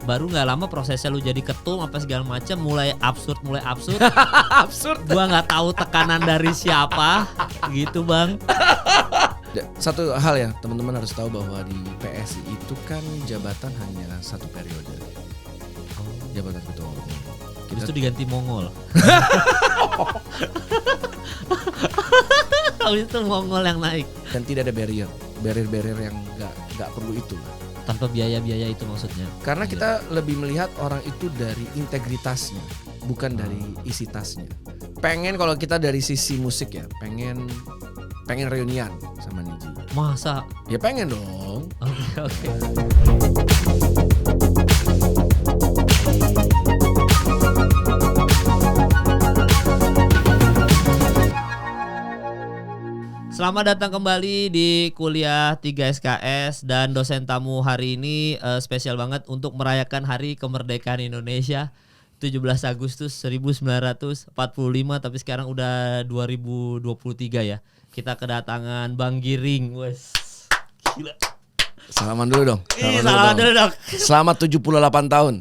Baru nggak lama prosesnya lu jadi ketum apa segala macam mulai absurd Absurd. gua nggak tahu tekanan dari siapa gitu bang. Satu hal ya teman-teman harus tahu bahwa di PSI itu kan jabatan hanya satu periode. Jabatan ketua umum. Habis itu diganti Mongol. Habis itu Mongol yang naik. Dan tidak ada barrier yang nggak perlu itu. Tanpa biaya-biaya itu maksudnya. Karena kita lebih melihat orang itu dari integritasnya, bukan dari isi tasnya. Pengen kalau kita dari sisi musik ya, pengen reunian sama Niji. Masa? Ya pengen dong. Oke. Selamat datang kembali di kuliah 3 SKS dan dosen tamu hari ini spesial banget untuk merayakan Hari Kemerdekaan Indonesia 17 Agustus 1945 tapi sekarang udah 2023 ya. Kita kedatangan Bang Giring. Wes. Gila. Salaman dulu dong. Salaman dulu dong. Selamat 78 tahun.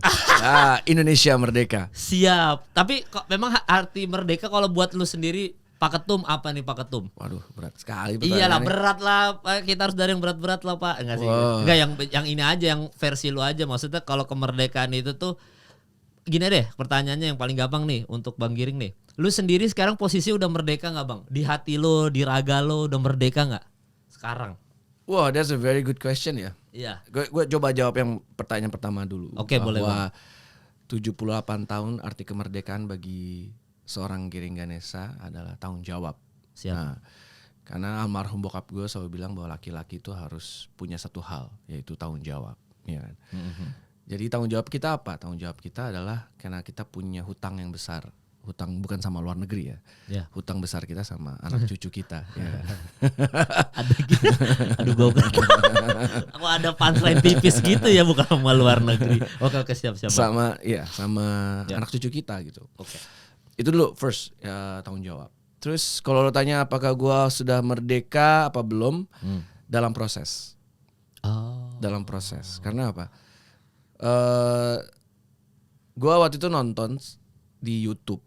Indonesia merdeka. Siap. Tapi kok memang arti merdeka kalau buat lu sendiri Pak Ketum apa nih Pak Ketum? Waduh berat sekali. Iyalah berat lah, kita harus dari yang berat-berat lah Pak. Enggak sih. Enggak yang ini aja, yang versi lu aja. Maksudnya kalau kemerdekaan itu tuh gini deh, pertanyaannya yang paling gampang nih untuk Bang Giring nih. Lu sendiri sekarang posisi udah merdeka nggak Bang? Di hati lu, di raga lu udah merdeka nggak sekarang? Wow, that's a very good question ya. Iya. Gue coba jawab yang pertanyaan pertama dulu. Oke, boleh Bang. 78 tahun arti kemerdekaan bagi seorang Giring Ganesha adalah tanggung jawab. Siap. Nah, karena almarhum bokap gue selalu bilang bahwa laki-laki itu harus punya satu hal, yaitu tanggung jawab. Ya kan? Jadi tanggung jawab kita apa? Tanggung jawab kita adalah karena kita punya hutang yang besar. Hutang bukan sama luar negeri ya. Hutang besar kita sama anak cucu kita. Ya. Ada gitu. Aduh gue aku ada punchline tipis gitu ya, bukan sama luar negeri. Oke siap. Sama anak cucu kita gitu. Oke. Itu dulu first ya, tanggung jawab. Terus kalau lo tanya apakah gue sudah merdeka apa belum, dalam proses. Dalam proses. Karena apa? Gue waktu itu nonton di YouTube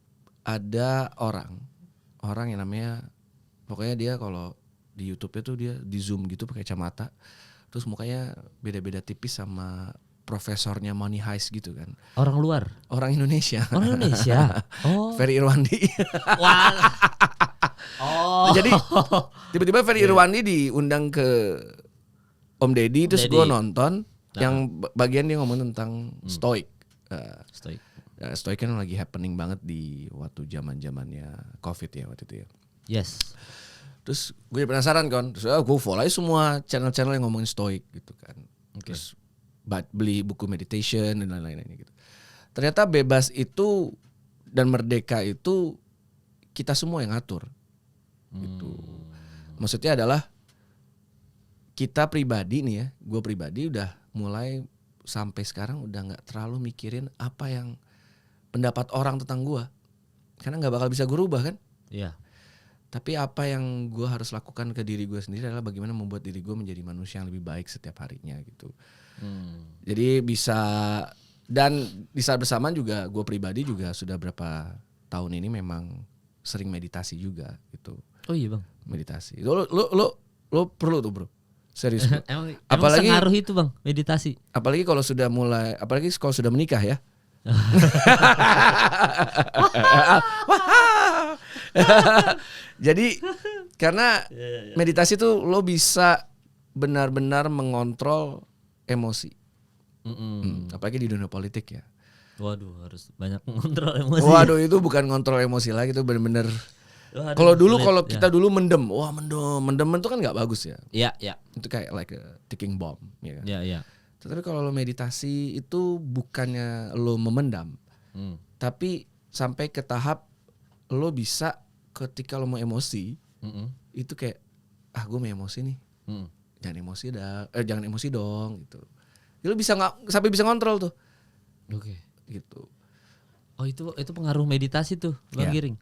ada orang yang namanya, pokoknya dia kalau di YouTube itu dia di zoom gitu pakai kacamata, terus mukanya beda-beda tipis sama profesornya Money Heist gitu kan. Orang luar? Orang Indonesia. Orang Indonesia? Oh. Ferry Irwandi. Wah. Oh. Jadi tiba-tiba Ferry Irwandi diundang ke Om Deddy, terus gue nonton yang bagian dia ngomong tentang stoik. Stoik. Stoik kan lagi happening banget di waktu zamannya COVID ya waktu itu ya. Yes. Terus gue penasaran kan, terus gue follow aja semua channel-channel yang ngomongin stoik gitu kan. Terus beli buku meditation dan lain-lain gitu. Ternyata bebas itu dan merdeka itu kita semua yang ngatur. Gitu. Maksudnya adalah kita pribadi nih ya, gue pribadi udah mulai sampai sekarang udah nggak terlalu mikirin apa yang pendapat orang tentang gue, karena nggak bakal bisa gue rubah kan. Iya. Tapi apa yang gue harus lakukan ke diri gue sendiri adalah bagaimana membuat diri gue menjadi manusia yang lebih baik setiap harinya gitu. Jadi bisa, dan di saat bersamaan juga gue pribadi juga sudah berapa tahun ini memang sering meditasi juga gitu. Oh iya Bang. Meditasi. Lo perlu tuh bro. Serius. emang apalagi sengaruh itu Bang meditasi. Apalagi kalau sudah menikah ya. Jadi karena meditasi tuh lo bisa benar-benar mengontrol emosi. Apalagi di dunia politik ya. Waduh, harus banyak mengontrol emosi. Waduh, itu bukan ngontrol emosi lagi, itu benar-benar. Kalau kita dulu mendem itu kan nggak bagus ya. Iya. Itu kayak like a ticking bomb. Ya kan? Iya. Tapi kalau lo meditasi itu bukannya lo memendam, tapi sampai ke tahap lo bisa ketika lo mau emosi, itu kayak gue mau emosi nih, jangan emosi dong gitu. Lo bisa nggak sampai bisa ngontrol tuh. Oke. Gitu. Oh itu pengaruh meditasi tuh Bang Giring.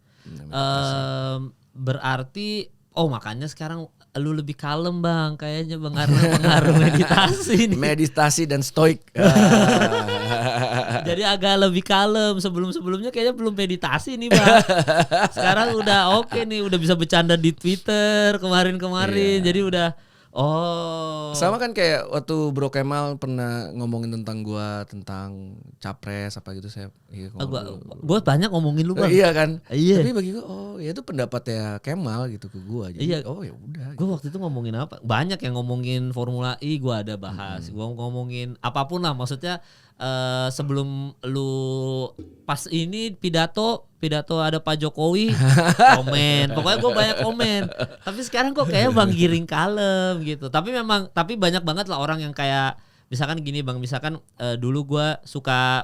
Berarti Oh makanya sekarang lu lebih kalem bang, kayaknya pengaruh meditasi nih. Meditasi dan stoik. Jadi agak lebih kalem. Sebelumnya kayaknya belum meditasi nih bang. Sekarang udah oke nih, udah bisa bercanda di Twitter kemarin. Jadi udah Sama kan kayak waktu Bro Kemal pernah ngomongin tentang gua, tentang capres apa gitu saya. Gue banyak ngomongin lu bang. Iya kan. Iya. Tapi bagi gua ya itu pendapatnya Kemal gitu ke gua. Jadi Iya. ya udah. Gue waktu itu ngomongin apa? Banyak yang ngomongin Formula E, gue ada bahas. Gue ngomongin apapun lah, maksudnya sebelum lu pas ini pidato ada Pak Jokowi komen. Pokoknya gue banyak komen. Tapi sekarang kok kayak Bang Giring kalem gitu. Tapi banyak banget lah orang yang kayak misalkan gini bang, misalkan dulu gue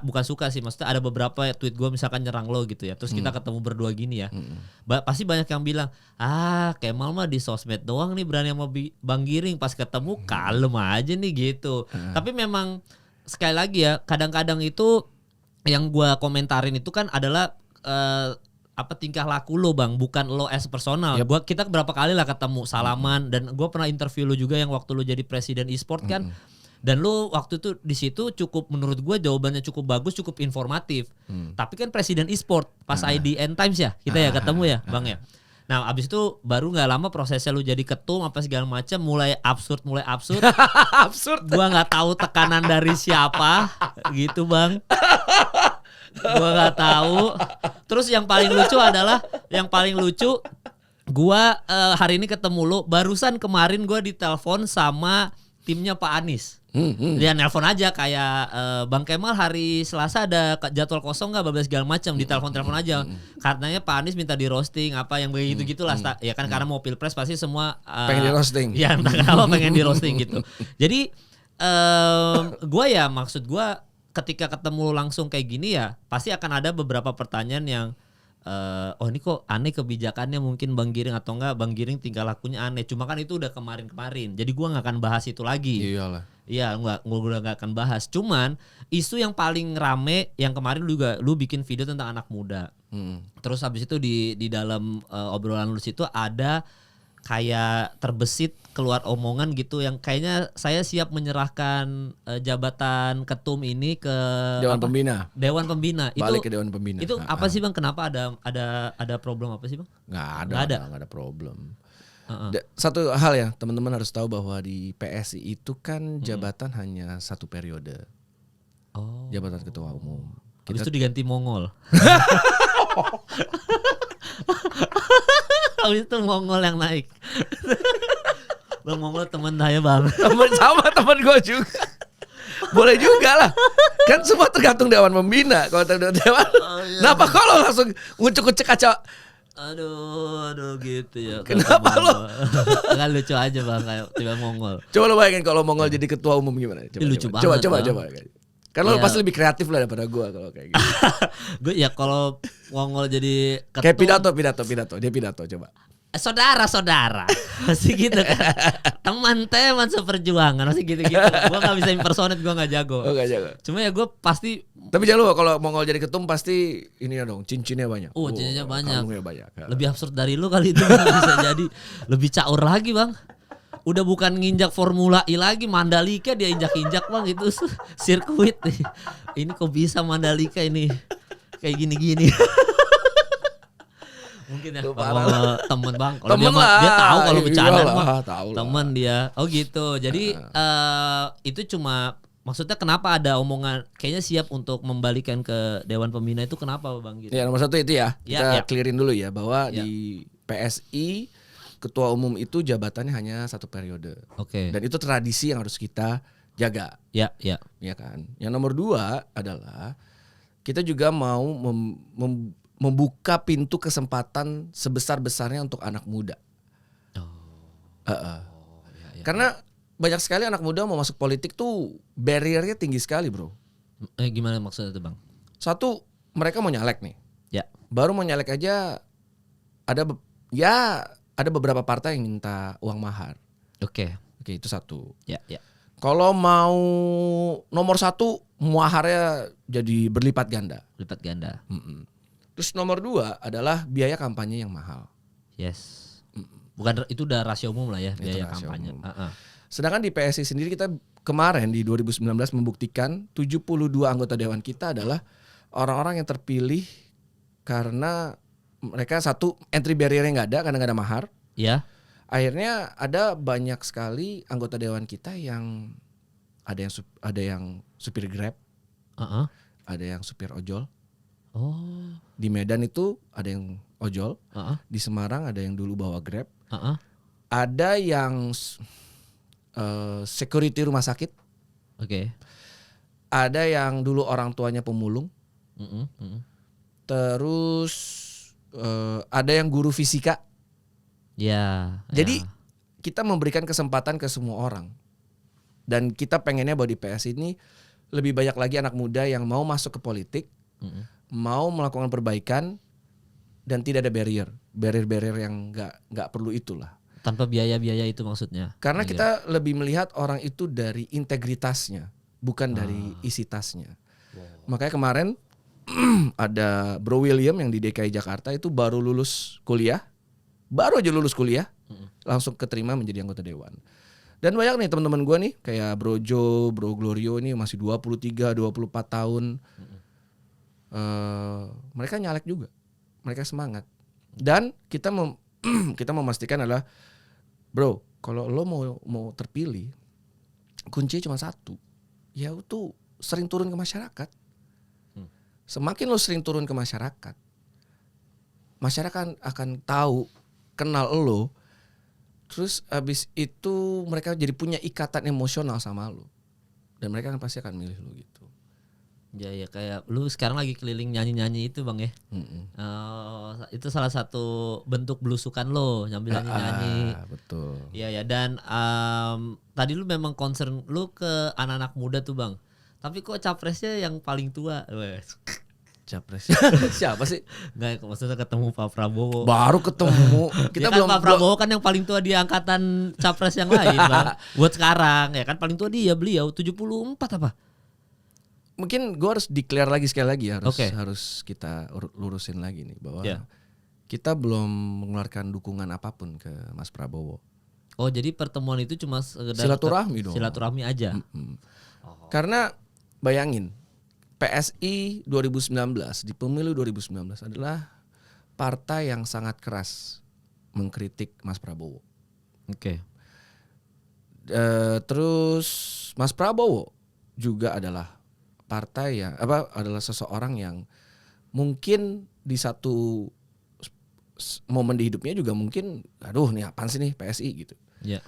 bukan suka sih, maksudnya ada beberapa tweet gue misalkan nyerang lo gitu ya, terus kita ketemu berdua gini ya, pasti banyak yang bilang Kemal mah di sosmed doang nih berani sama Bang Giring, pas ketemu kalem aja nih gitu. Tapi memang sekali lagi ya, kadang-kadang itu yang gue komentarin itu kan adalah apa tingkah laku lo bang, bukan lo as personal. Kita berapa kali lah ketemu salaman, dan gue pernah interview lo juga yang waktu lo jadi presiden e-sport kan. Dan lu waktu itu di situ cukup, menurut gue jawabannya cukup bagus, cukup informatif. Tapi kan presiden e-sport pas IDN Times ya kita ya ketemu ya bang ya. Nah abis itu baru nggak lama prosesnya lu jadi ketum apa segala macam, mulai absurd. Absurd. Gua nggak tahu tekanan dari siapa gitu bang. Gua nggak tahu. Terus yang paling lucu gua hari ini ketemu lu, barusan kemarin gua ditelepon sama timnya Pak Anies. Dia nelpon aja kayak Bang Kemal hari Selasa ada jadwal kosong nggak, bablas segala macam, ditelepon aja. Karenanya Pak Anies minta di roasting apa yang begitu gitulah. Ya kan karena mau pilpres pasti semua pengen di roasting. Ya entah kenapa pengen di roasting gitu. Jadi gue ya maksud gue ketika ketemu langsung kayak gini ya pasti akan ada beberapa pertanyaan yang ini kok aneh kebijakannya, mungkin Bang Giring atau enggak Bang Giring tingkah lakunya aneh. Cuma kan itu udah kemarin. Jadi gua nggak akan bahas itu lagi. Iyalah. Iya, gua nggak akan bahas. Cuman isu yang paling rame yang kemarin lu bikin video tentang anak muda. Terus habis itu di dalam obrolan lu situ ada kayak terbesit keluar omongan gitu yang kayaknya saya siap menyerahkan jabatan ketum ini ke Dewan Pembina. Balik ke Dewan Pembina. Itu apa sih bang? Kenapa ada problem apa sih bang? Nggak ada problem. Satu hal ya teman-teman harus tahu bahwa di PSI itu kan jabatan hanya 1 periode. Jabatan ketua umum. Habis itu diganti Mongol. Habis itu Mongol yang naik. Bang Mongol teman saya bang. Teman gue juga. Boleh juga lah. Kan semua tergantung Dewan Pembina. Kalau Dewan, kenapa kalau langsung ngucuk-ngucuk kaca? Aduh gitu ya. Kenapa lo? Kan lucu aja bang kayak tiba Mongol. Coba lo bayangin kalau Mongol jadi ketua umum gimana? Coba. Kan lo pasti lebih kreatif lah daripada gue kalau kayak gitu. Gue ya kalau Mongol jadi ketum. Kayak pidato. Dia pidato coba. Saudara masih gitu kan. Teman seperjuangan masih gitu-gitu. Gue gak bisa impersonate, gue gak jago. Gak jago. Cuma ya gue pasti. Tapi jangan lupa kalau Mongol jadi ketum pasti ini ya dong, cincinnya banyak. Cincinnya banyak. Kalungnya banyak. Lebih absurd dari lu kali itu bisa jadi. Lebih caur lagi bang. Udah bukan nginjak Formula E lagi, Mandalika dia injak-injak bang, itu sirkuit nih. Ini kok bisa Mandalika ini kayak gini-gini. Mungkin ya kalau temen bang, kalau dia tahu kalau bercanda mah temen dia. Oh gitu. Jadi itu cuma maksudnya kenapa ada omongan kayaknya siap untuk membalikan ke Dewan Pembina itu kenapa bang gitu? Ya nomor 1 itu ya. Kita clearin dulu ya bahwa di PSI ketua umum itu jabatannya hanya 1 periode. Oke. Dan itu tradisi yang harus kita jaga. Ya kan. Yang nomor 2 adalah kita juga mau membuka pintu kesempatan sebesar-besarnya untuk anak muda. Karena banyak sekali anak muda mau masuk politik tuh barriernya tinggi sekali bro. Gimana maksudnya tuh bang? 1, mereka mau nyalek nih. Ya. Baru mau nyalek aja ada beberapa partai yang minta uang mahar. Oke, itu 1. Ya. Kalau mau nomor 1 maharnya jadi berlipat ganda. Mm-mm. Terus nomor 2 adalah biaya kampanye yang mahal. Yes. Bukan, itu udah rasio umum lah ya, Itu biaya rasio kampanye. umum. Sedangkan di PSI sendiri kita kemarin di 2019 membuktikan 72 anggota dewan kita adalah orang-orang yang terpilih karena mereka satu, entry barrier-nya nggak ada karena nggak ada mahar. Iya. Akhirnya ada banyak sekali anggota dewan kita yang ada yang supir Grab, Heeh. ada yang supir ojol. Oh. Di Medan itu ada yang ojol, Heeh. di Semarang ada yang dulu bawa Grab, Heeh. ada yang security rumah sakit, Oke. ada yang dulu orang tuanya pemulung, terus ada yang guru fisika. Ya. Jadi kita memberikan kesempatan ke semua orang. Dan kita pengennya bahwa di PS ini lebih banyak lagi anak muda yang mau masuk ke politik, mau melakukan perbaikan, dan tidak ada barrier yang nggak perlu itulah. Tanpa biaya-biaya itu maksudnya. Karena kita lebih melihat orang itu dari integritasnya, bukan dari isi tasnya. Makanya kemarin ada Bro William yang di DKI Jakarta itu baru aja lulus kuliah, langsung keterima menjadi anggota dewan. Dan banyak nih teman-teman gue nih, kayak Bro Jo, Bro Glorio ini masih 23, 24 tahun. Mereka nyalek juga, mereka semangat. Dan kita memastikan adalah, bro, kalau lo mau terpilih, kuncinya cuma satu, ya itu sering turun ke masyarakat. Semakin lo sering turun ke masyarakat akan tahu, kenal lo. Terus abis itu mereka jadi punya ikatan emosional sama lo. Dan mereka pasti akan milih lo gitu. Ya kayak lu sekarang lagi keliling nyanyi-nyanyi itu Bang ya. Itu salah satu bentuk belusukan lo, nyambil nyanyi-nyanyi. Betul. Iya dan tadi lu memang concern lu ke anak-anak muda tuh Bang. Tapi kok capresnya yang paling tua? Capres siapa sih? Nggak, maksudnya ketemu Pak Prabowo. Baru ketemu. Kita kan Pak Prabowo kan yang paling tua di angkatan capres yang lain Bang. Buat sekarang ya kan paling tua beliau 74 apa? Mungkin gue harus declare lagi sekali lagi harus kita lurusin lagi nih bahwa kita belum mengeluarkan dukungan apapun ke Mas Prabowo. Oh, jadi pertemuan itu cuma sekedar silaturahmi dong. Silaturahmi aja. Karena bayangin PSI 2019 di pemilu 2019 adalah partai yang sangat keras mengkritik Mas Prabowo. Oke. Terus Mas Prabowo juga adalah partai yang adalah seseorang yang mungkin di satu momen di hidupnya juga mungkin nih apaan sih nih PSI gitu. Ya.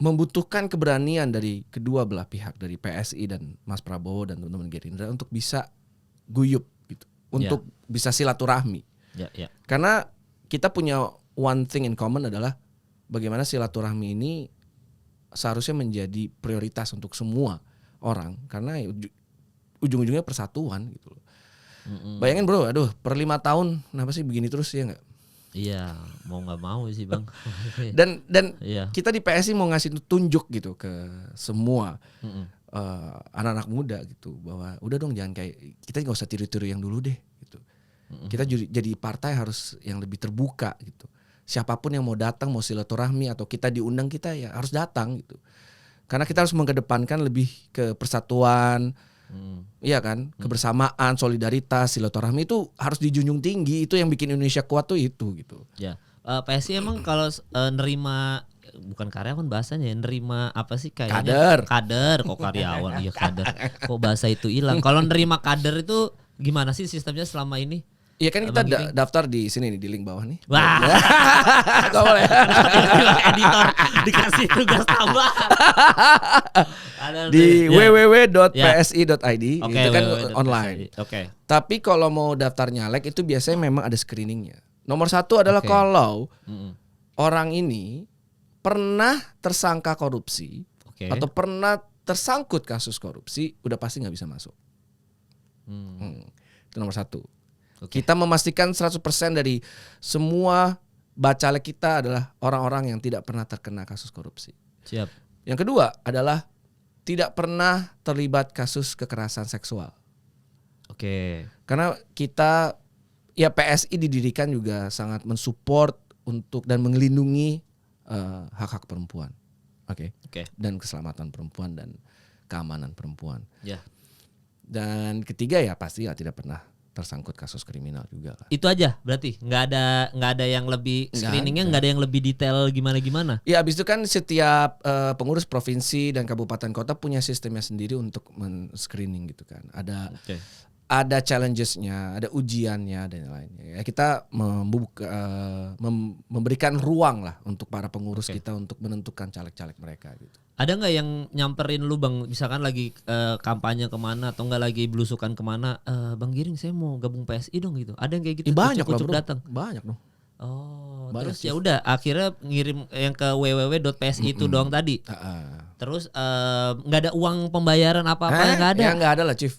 Membutuhkan keberanian dari kedua belah pihak, dari PSI dan Mas Prabowo dan teman-teman Gerindra untuk bisa guyup gitu, untuk bisa silaturahmi. Ya. Karena kita punya one thing in common adalah bagaimana silaturahmi ini seharusnya menjadi prioritas untuk semua orang, karena ujung-ujungnya persatuan gitu loh. Bayangin bro, per 5 tahun kenapa sih begini terus ya nggak? Iya, mau nggak mau sih Bang. dan kita di PSI mau ngasih tunjuk gitu ke semua anak-anak muda gitu, bahwa udah dong jangan kayak kita nggak usah tiru-tiru yang dulu deh gitu. Kita jadi partai harus yang lebih terbuka gitu. Siapapun yang mau datang, mau silaturahmi atau kita diundang, kita ya harus datang gitu. Karena kita harus mengedepankan lebih ke persatuan. Iya kan, kebersamaan, solidaritas, silaturahmi itu harus dijunjung tinggi. Itu yang bikin Indonesia kuat tuh itu gitu. Ya, PSI emang kalau nerima bukan karyawan bahasanya, nerima apa sih kayaknya? Kader, kok karyawan, iya kader. Kok bahasa itu hilang. Kalau nerima kader itu gimana sih sistemnya selama ini? Iya kan kita daftar di sini nih, di link bawah nih. Wah, gak boleh. Editor dikasih tugas tambahan. Di www.psi.id itu kan online. Oke. Tapi kalau mau daftar nyalek itu biasanya memang ada screeningnya. Nomor 1 adalah kalau orang ini pernah tersangka korupsi atau pernah tersangkut kasus korupsi, udah pasti nggak bisa masuk. Itu nomor 1. Kita memastikan 100% dari semua bacalek kita adalah orang-orang yang tidak pernah terkena kasus korupsi. Siap. Yang kedua adalah tidak pernah terlibat kasus kekerasan seksual. Oke. Karena kita PSI didirikan juga sangat mensupport untuk dan melindungi hak-hak perempuan, oke, Oke. dan keselamatan perempuan dan keamanan perempuan. Ya. Dan ketiga ya pasti ya tidak pernah tersangkut kasus kriminal juga lah. Itu aja berarti nggak ada yang lebih Nggak screeningnya ada. nggak ada yang lebih detail gimana. Ya abis itu kan setiap pengurus provinsi dan kabupaten kota punya sistemnya sendiri untuk men-screening gitu kan. Oke. Ada challenges-nya, ada ujiannya dan lainnya. Ya kita memberikan ruang lah untuk para pengurus kita untuk menentukan caleg-caleg mereka gitu. Ada nggak yang nyamperin lu bang, misalkan lagi kampanye kemana atau nggak lagi belusukan kemana, Bang Giring saya mau gabung PSI dong gitu. Ada yang kayak gitu? Banyak lah Ucuk-ucuk bro. datang. Banyak dong. Oh, Banyak, terus ya udah akhirnya ngirim yang ke www.psi itu doang tadi. Terus nggak ada uang pembayaran apa-apa nggak ada. Ya nggak ada lah Chief.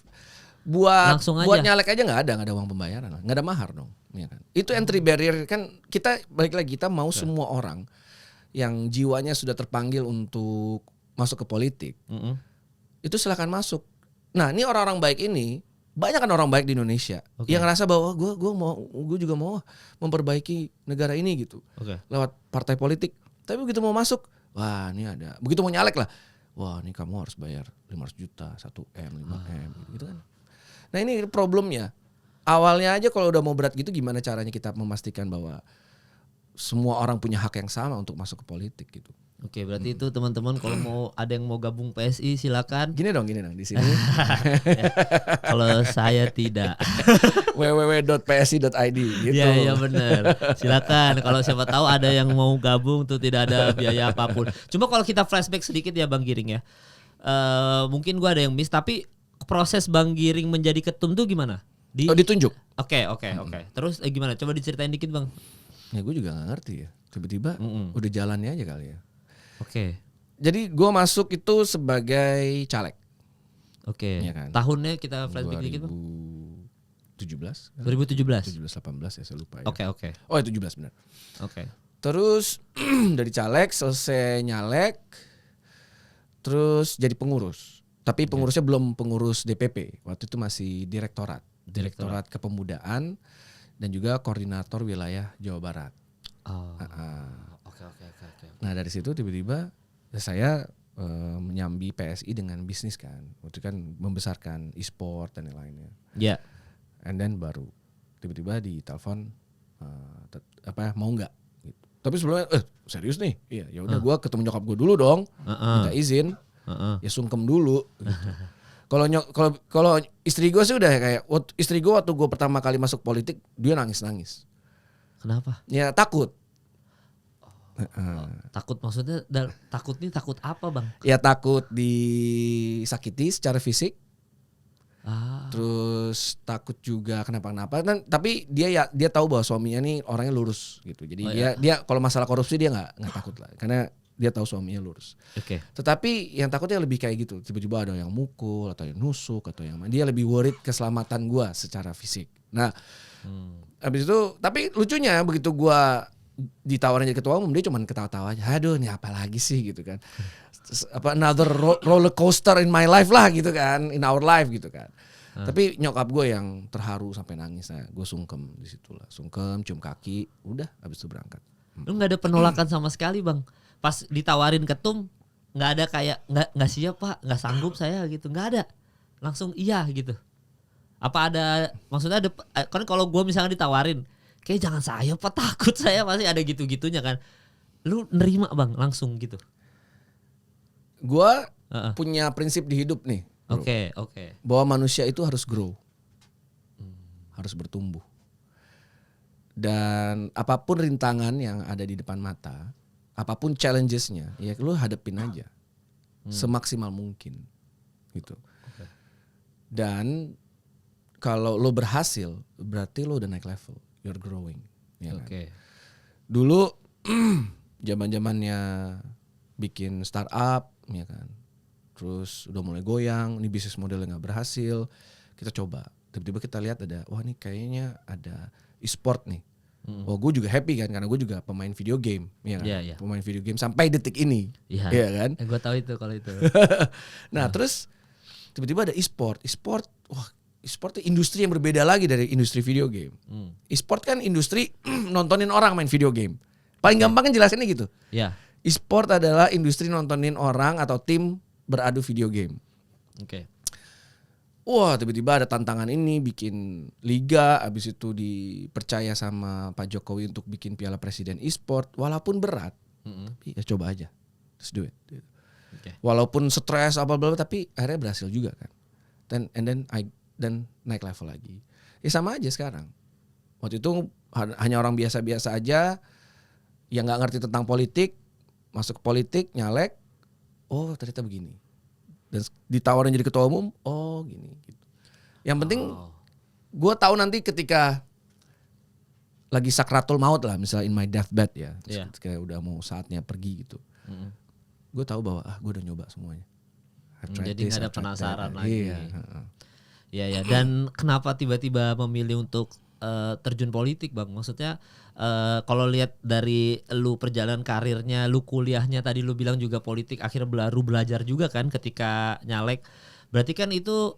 Buat Langsung buat aja. nyalek aja nggak ada uang pembayaran lah, nggak ada mahar dong. Ya kan? Itu entry barrier kan kita balik lagi kita mau semua orang yang jiwanya sudah terpanggil untuk masuk ke politik itu silakan masuk. Nah ini orang-orang baik ini banyak kan orang baik di Indonesia yang ngerasa bahwa gue juga mau memperbaiki negara ini gitu lewat partai politik. Tapi begitu mau masuk, wah ini ada. Begitu mau nyalek lah, wah ini kamu harus bayar 500 juta, 1M, 5M gitu kan. Nah ini problemnya. Awalnya aja kalau udah mau berat gitu gimana caranya kita memastikan bahwa semua orang punya hak yang sama untuk masuk ke politik gitu. Oke, berarti itu teman-teman kalau mau ada yang mau gabung PSI silakan. Gini dong di sini. Kalau saya tidak. www.psi.id gitu. Iya benar. Silakan kalau siapa tahu ada yang mau gabung tuh tidak ada biaya apapun. Cuma kalau kita flashback sedikit ya Bang Giring ya. Mungkin gua ada yang miss tapi proses Bang Giring menjadi ketum tuh gimana? Ditunjuk. Oke. Terus gimana? Coba diceritain dikit Bang. Ya gue juga gak ngerti ya. Tiba-tiba udah jalannya aja kali ya. Oke. Jadi gue masuk itu sebagai caleg. Oke. Iya kan? Tahunnya kita flashback dikit Bang. 2017. 2017. 17-18 ya saya lupa ya. Oke. Oh 17 benar. Oke. Terus dari caleg selesai nyalek. Terus jadi pengurus. Tapi pengurusnya belum pengurus DPP. Waktu itu masih direktorat kepemudaan dan juga koordinator wilayah Jawa Barat. Oke. Nah dari situ tiba-tiba saya menyambi PSI dengan bisnis kan. Waktu itu kan membesarkan e-sport dan lain-lainnya. Ya. And then baru tiba-tiba ditelepon mau nggak? Gitu. Tapi sebelumnya serius nih. Iya ya udah gue ketemu nyokap gue dulu dong. Minta izin. Ya sungkem dulu. Gitu. Kalau istri gue sih udah kayak istri gue waktu gue pertama kali masuk politik dia nangis. Kenapa? Ya takut. Takut maksudnya takut apa Bang? Ya takut disakiti secara fisik. Terus takut juga kenapa-kenapa. Tapi dia tahu bahwa suaminya nih orangnya lurus gitu. Jadi dia kalau masalah korupsi dia nggak takut lah. Karena dia tahu suaminya lurus. Oke. Tetapi yang takutnya lebih kayak gitu. Tiba-tiba ada yang mukul atau yang nusuk atau yang dia lebih worried keselamatan gue secara fisik. Nah, habis itu tapi lucunya begitu gue ditawarin jadi ketua umum dia cuma ketawa-tawa aja. Aduh, ini apa lagi sih gitu kan. Another roller coaster in my life lah gitu kan, in our life gitu kan. Tapi nyokap gue yang terharu sampai nangis. Nah, gue sungkem di situ lah. Sungkem, cium kaki, udah habis itu berangkat. Lu nggak ada penolakan sama sekali Bang? Pas ditawarin ketum nggak ada kayak nggak siap Pak, nggak sanggup saya gitu, nggak ada, langsung iya gitu. Apa ada maksudnya ada kan kalau gue misalnya ditawarin kayak jangan saya Pak, takut saya, pasti ada gitu-gitunya kan. Lu nerima Bang langsung gitu? Gue punya prinsip di hidup nih. Oke. Bahwa manusia itu harus grow, harus bertumbuh. Dan apapun rintangan yang ada di depan mata, apapun challenges-nya, ya lu hadapin aja semaksimal mungkin gitu. Dan kalau lo berhasil, berarti lo udah naik level, you're growing. Ya kan? Dulu zaman-zamannya bikin startup, ya kan. Terus udah mulai goyang, ini bisnis modelnya nggak berhasil, kita coba. Tiba-tiba kita lihat ada, wah ini kayaknya ada e-sport nih. Oh gue juga happy kan karena gue juga pemain video game, ya kan? Yeah. Pemain video game sampai detik ini, ya kan? Gue tahu itu kalau itu. Nah terus tiba-tiba ada e-sport, wah e-sport itu industri yang berbeda lagi dari industri video game. E-sport kan industri nontonin orang main video game. Paling gampang kan jelasinnya gitu. Ya. E-sport adalah industri nontonin orang atau tim beradu video game. Oke. Wah, tiba-tiba ada tantangan ini bikin liga, abis itu dipercaya sama Pak Jokowi untuk bikin Piala Presiden e-sport, walaupun berat, tapi ya coba aja, just do it. Okay. Walaupun stres apa-apa, tapi akhirnya berhasil juga kan. Dan naik level lagi. Ya sama aja sekarang. Waktu itu hanya orang biasa-biasa aja yang nggak ngerti tentang politik, masuk ke politik, nyalek, oh ternyata begini. Dan ditawarin jadi ketua umum, oh gini gitu. Yang penting gue tahu nanti ketika lagi sakratul maut lah, misalnya in my deathbed ya, kayak udah mau saatnya pergi gitu. Gue tahu bahwa gue udah nyoba semuanya. Jadi nggak ada penasaran lagi. Iya. Dan kenapa tiba-tiba memilih untuk terjun politik, Bang? Maksudnya kalau lihat dari lu perjalanan karirnya, lu kuliahnya tadi lu bilang juga politik, akhirnya baru belajar juga kan ketika nyalek. Berarti kan itu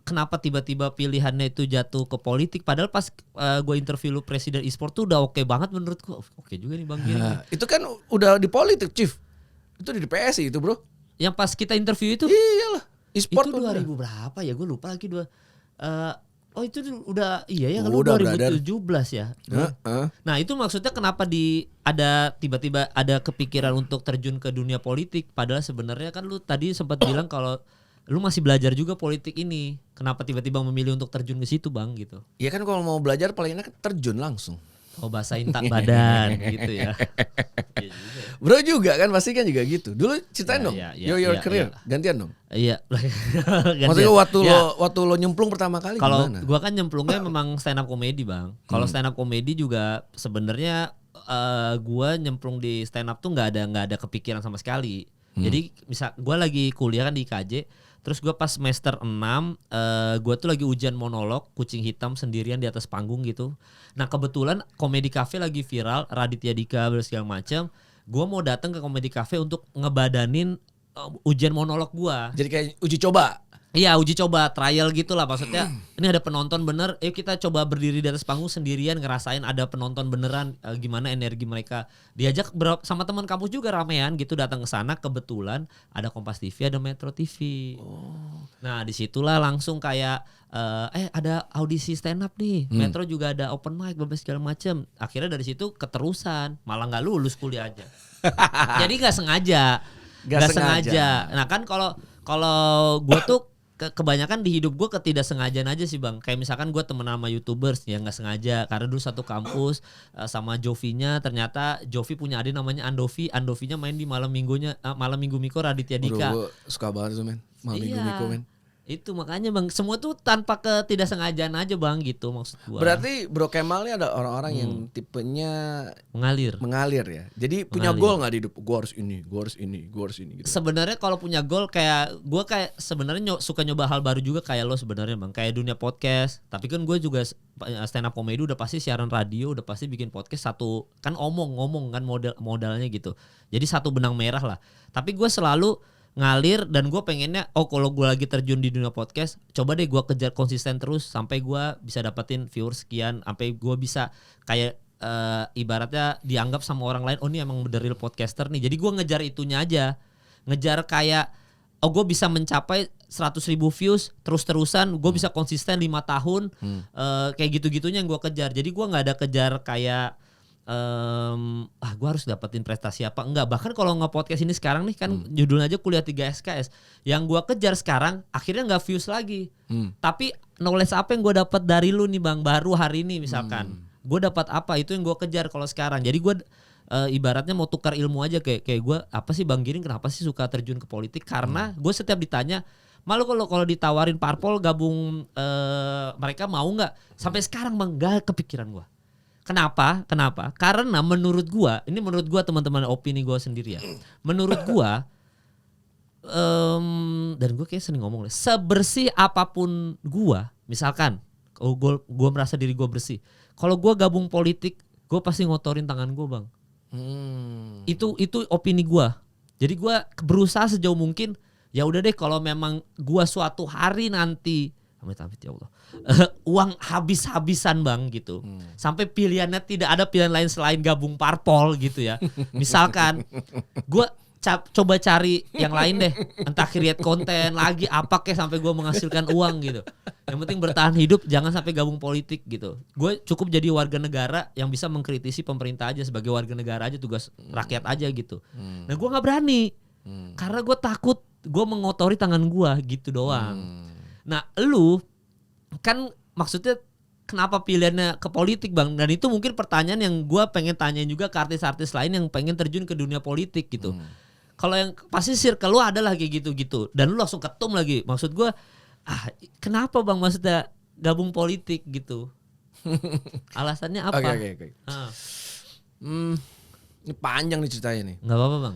kenapa tiba-tiba pilihannya itu jatuh ke politik? Padahal pas gue interview lu presiden e-sport tuh udah oke banget menurutku. Oke juga nih Bang Giri. Itu kan udah di politik, Chief. Itu di PSI itu, Bro. Yang pas kita interview itu? Iyalah. E-sport itu 2000 berapa ya? Gue lupa lagi oh itu udah iya ya kalau 2017 ya. Nah itu maksudnya kenapa ada tiba-tiba ada kepikiran untuk terjun ke dunia politik, padahal sebenarnya kan lu tadi sempat bilang kalau lu masih belajar juga politik ini. Kenapa tiba-tiba memilih untuk terjun ke situ, Bang, gitu? Iya kan kalau mau belajar paling enak terjun langsung. Oh, basahin tak badan gitu ya. Bro juga kan pasti kan juga gitu. Dulu ceritain dong. Your career. Gantian dong. Iya. Maksudnya waktu lo nyemplung pertama kali kalau gimana? Gua kan nyemplungnya memang stand up comedy, Bang. Kalau stand up comedy juga sebenarnya gua nyemplung di stand up tuh nggak ada kepikiran sama sekali. Jadi misal gua lagi kuliah kan di IKJ, terus gua pas semester 6 gua tuh lagi ujian monolog kucing hitam sendirian di atas panggung gitu. Nah kebetulan Comedy Cafe lagi viral, Raditya Dika segala macam. Gue mau datang ke Comedy Cafe untuk ngebadanin ujian monolog gue. Jadi kayak uji coba. Iya, uji coba, trial gitu lah maksudnya. Ini ada penonton bener, kita coba berdiri di atas panggung sendirian ngerasain ada penonton beneran, gimana energi mereka. Diajak sama teman kampus juga ramean gitu datang ke sana, kebetulan ada Kompas TV, ada Metro TV. Nah, disitulah langsung kayak ada audisi stand up nih. Metro juga ada open mic segala macem. Akhirnya dari situ keterusan, malah nggak lulus kuliah aja. Jadi nggak sengaja. Gak sengaja. Nah kan kalau gue tuh kebanyakan di hidup gue ketidaksengajaan aja sih, Bang. Kayak misalkan gue temen sama YouTubers ya nggak sengaja. Karena dulu satu kampus sama Jovinya, ternyata Jovi punya adik namanya Andovinya main di malam minggu Miko Raditya Dika. Gue suka banget tuh men. Malam minggu Miko men. Itu makanya, Bang, semua tuh tanpa ketidaksengajaan aja, Bang, gitu maksud gua. Berarti Bro Kemal ini ada orang-orang yang tipenya mengalir ya. Jadi punya goal nggak di hidup? Gua harus ini gitu. Sebenarnya kalau punya goal kayak gua sebenarnya suka nyoba hal baru juga kayak lo sebenarnya, Bang. Kayak dunia podcast. Tapi kan gue juga stand up comedy udah pasti siaran radio, udah pasti bikin podcast satu kan ngomong kan modalnya gitu. Jadi satu benang merah lah. Tapi gue selalu ngalir dan gue pengennya kalau gue lagi terjun di dunia podcast, coba deh gue kejar konsisten terus sampai gue bisa dapetin viewers sekian, sampai gue bisa kayak ibaratnya dianggap sama orang lain, oh ini emang the real podcaster nih. Jadi gue ngejar itunya aja, ngejar kayak gue bisa mencapai 100.000 views terus-terusan, gue bisa konsisten 5 tahun, kayak gitu-gitunya yang gue kejar. Jadi gue nggak ada kejar kayak gue harus dapetin prestasi apa enggak. Bahkan kalau nge-podcast ini sekarang nih kan judulnya aja kuliah 3 SKS. Yang gue kejar sekarang akhirnya nggak views lagi. Tapi knowledge apa yang gue dapat dari lu nih, Bang, baru hari ini misalkan. Gue dapat apa, itu yang gue kejar kalau sekarang. Jadi gue ibaratnya mau tukar ilmu aja kayak gue apa sih Bang Giring kenapa sih suka terjun ke politik? Karena gue setiap ditanya, malu kalau ditawarin parpol gabung mereka mau nggak? Sampai sekarang, Bang, nggak kepikiran gue. Kenapa? Karena menurut gua, ini menurut gua teman-teman, opini gua sendiri ya. Menurut gua, dan gua kayak sering ngomong, sebersih apapun gua, misalkan, kalau gua merasa diri gua bersih, kalau gua gabung politik, gua pasti ngotorin tangan gua, Bang. Itu opini gua. Jadi gua berusaha sejauh mungkin, ya udah deh kalau memang gua suatu hari nanti Amit-amit ya Allah. Uang habis-habisan bang gitu. Sampai pilihannya tidak ada pilihan lain selain gabung parpol gitu ya. Misalkan gue coba cari yang lain deh. Entah create konten lagi apa kek sampai gue menghasilkan uang gitu. Yang penting bertahan hidup, jangan sampai gabung politik gitu. Gue cukup jadi warga negara yang bisa mengkritisi pemerintah aja, sebagai warga negara aja, tugas rakyat aja gitu. Nah gue nggak berani karena gue takut gue mengotori tangan gue gitu doang. Nah lu kan maksudnya kenapa pilihannya ke politik bang? Dan itu mungkin pertanyaan yang gue pengen tanyain juga ke artis-artis lain yang pengen terjun ke dunia politik gitu. Kalau yang pasti circle lu ada lah kayak gitu-gitu. Dan lu langsung ketum lagi. Maksud gue kenapa bang maksudnya gabung politik gitu? Alasannya apa? Oke. Ini panjang nih ceritanya nih. Gak apa-apa bang.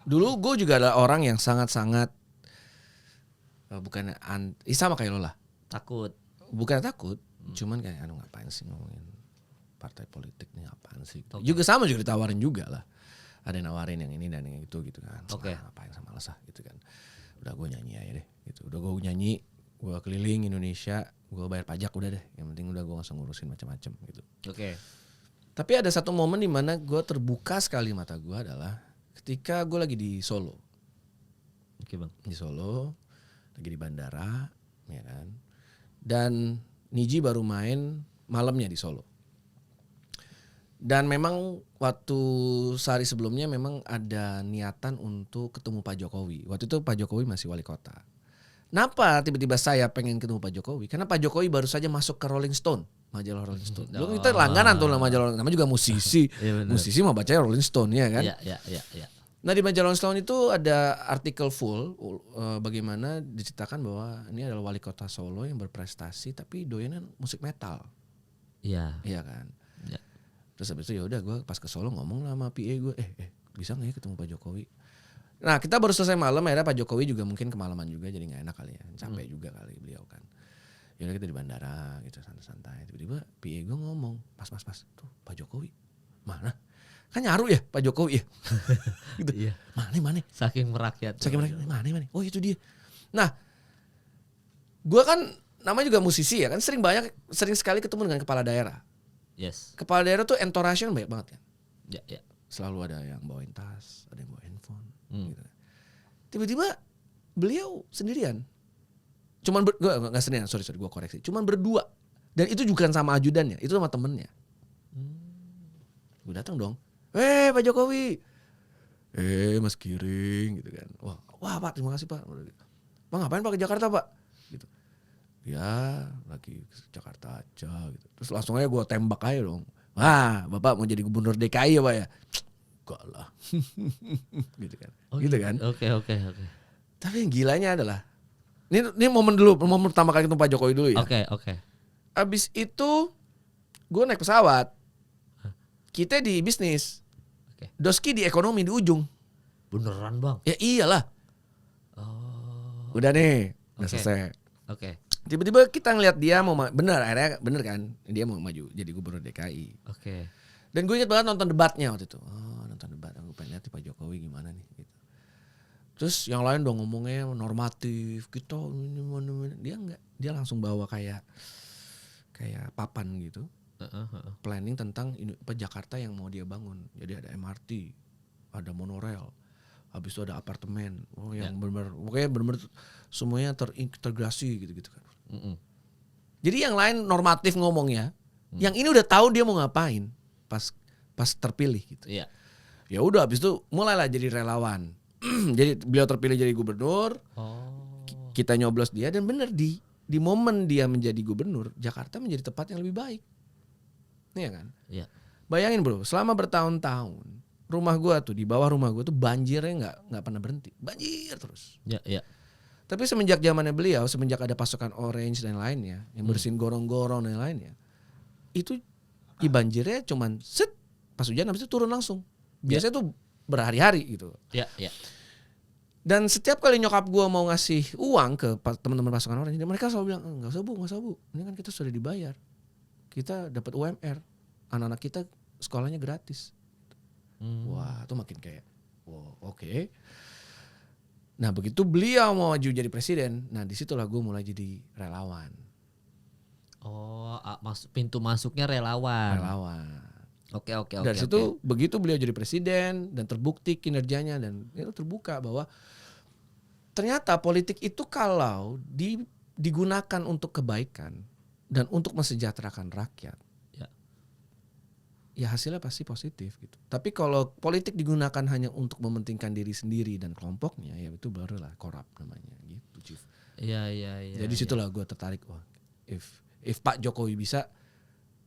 Dulu gue juga adalah orang yang sangat-sangat sama kayak lo lah. Takut. Bukan takut, cuman kayak ngapain sih ngomongin partai politik nih, apaan sih. Juga sama juga ditawarin juga lah. Ada yang nawarin yang ini dan yang itu gitu kan. Ngapain sama males gitu kan. Udah gue nyanyi aja deh gitu. Udah gue nyanyi, gue keliling Indonesia, gue bayar pajak udah deh. Yang penting udah gue gak usah ngurusin macam-macam gitu. Tapi ada satu momen di mana gue terbuka sekali mata gue adalah ketika gue lagi di Solo. Bang. Di Solo, lagi di bandara, ya kan. Dan Niji baru main malamnya di Solo. Dan memang waktu sehari sebelumnya memang ada niatan untuk ketemu Pak Jokowi. Waktu itu Pak Jokowi masih wali kota. Kenapa tiba-tiba saya pengen ketemu Pak Jokowi? Karena Pak Jokowi baru saja masuk ke Rolling Stone, majalah Rolling Stone. Dulu kita langganan tuh majalah, namanya juga musisi. Musisi mau baca Rolling Stone ya kan? Iya. Nah di majalah Rolling Stone itu ada artikel full bagaimana diceritakan bahwa ini adalah wali kota Solo yang berprestasi tapi doyannya musik metal. Iya. Iya kan. Ya. Terus habis itu ya udah gue pas ke Solo ngomong lah sama PA gue, bisa nggak ya ketemu Pak Jokowi? Nah kita baru selesai malam, akhirnya Pak Jokowi juga mungkin kemalaman juga jadi nggak enak kali ya, capek juga kali beliau kan. Ya udah kita di bandara gitu santai-santai. Tiba-tiba PA gue ngomong, mas tuh Pak Jokowi mana? Kan nyaru ya Pak Jokowi ya. Gitu. Iya. Mana? Saking merakyat. Mana? Oh itu dia. Nah, gue kan namanya juga musisi ya kan, sering sekali ketemu dengan kepala daerah. Yes. Kepala daerah tuh entourage banyak banget kan. Ya. Selalu ada yang bawain tas, ada yang bawa handphone. Gitu. Tiba-tiba beliau sendirian. Cuman nggak sendirian, sorry gue koreksi. Cuman berdua. Dan itu juga sama ajudannya, itu sama temennya. Gue datang dong. Pak Jokowi. Mas Giring gitu kan. Wah Pak, terima kasih Pak. Pak ngapain Pak ke Jakarta Pak? Gitu. Ya lagi ke Jakarta aja gitu. Terus langsung aja gue tembak aja dong. Wah Bapak mau jadi gubernur DKI ya Pak ya? Enggak lah. Gitu kan. Gitu kan. Oke. Tapi yang gilanya adalah ini momen pertama kali ketemu Pak Jokowi dulu ya. Oke. Abis itu gue naik pesawat. Kita di bisnis. Doski di ekonomi di ujung. Beneran bang? Ya iyalah. Udah nih, udah selesai. Oke. Tiba-tiba kita ngeliat dia mau akhirnya bener kan, dia mau maju jadi gubernur DKI. Oke. Dan gue ingat banget nonton debatnya waktu itu. Nonton debat, aku pengen lihat Pak Jokowi gimana nih. Gitu. Terus yang lain dong ngomongnya normatif, gitu. Dia enggak, dia langsung bawa kayak papan gitu. Planning tentang Jakarta yang mau dia bangun. Jadi ada MRT, ada monorail, habis itu ada apartemen. Yang benar-benar semuanya terintegrasi gitu kan. Jadi yang lain normatif ngomongnya, yang ini udah tahu dia mau ngapain pas terpilih gitu. Iya. Ya udah habis itu mulailah jadi relawan. Jadi beliau terpilih jadi gubernur. Kita nyoblos dia dan benar di momen dia menjadi gubernur, Jakarta menjadi tempat yang lebih baik. Iya kan? Iya. Bayangin bro, selama bertahun-tahun rumah gua tuh, di bawah rumah gua tuh banjirnya nggak pernah berhenti, banjir terus. Iya. Tapi semenjak zamannya beliau, semenjak ada pasokan Orange dan lainnya, yang bersihin gorong-gorong dan lainnya, itu di banjirnya cuman pas hujan habis itu turun langsung. Biasanya tuh berhari-hari gitu. Iya. Dan setiap kali nyokap gua mau ngasih uang ke teman-teman pasokan Orange, mereka selalu bilang nggak usah bu, ini kan kita sudah dibayar. Kita dapat UMR, anak-anak kita sekolahnya gratis. Wah, itu makin kayak, wow, oke. Nah begitu beliau mau maju jadi presiden, nah disitulah gue mulai jadi relawan. Oh, pintu masuknya relawan. Oke. Dari situ begitu beliau jadi presiden dan terbukti kinerjanya dan itu terbuka bahwa ternyata politik itu kalau digunakan untuk kebaikan dan untuk mensejahterakan rakyat, ya hasilnya pasti positif gitu. Tapi kalau politik digunakan hanya untuk mementingkan diri sendiri dan kelompoknya, ya itu barulah korup namanya gitu, Chief. Iya. Jadi situlah gue tertarik, wah, if Pak Jokowi bisa,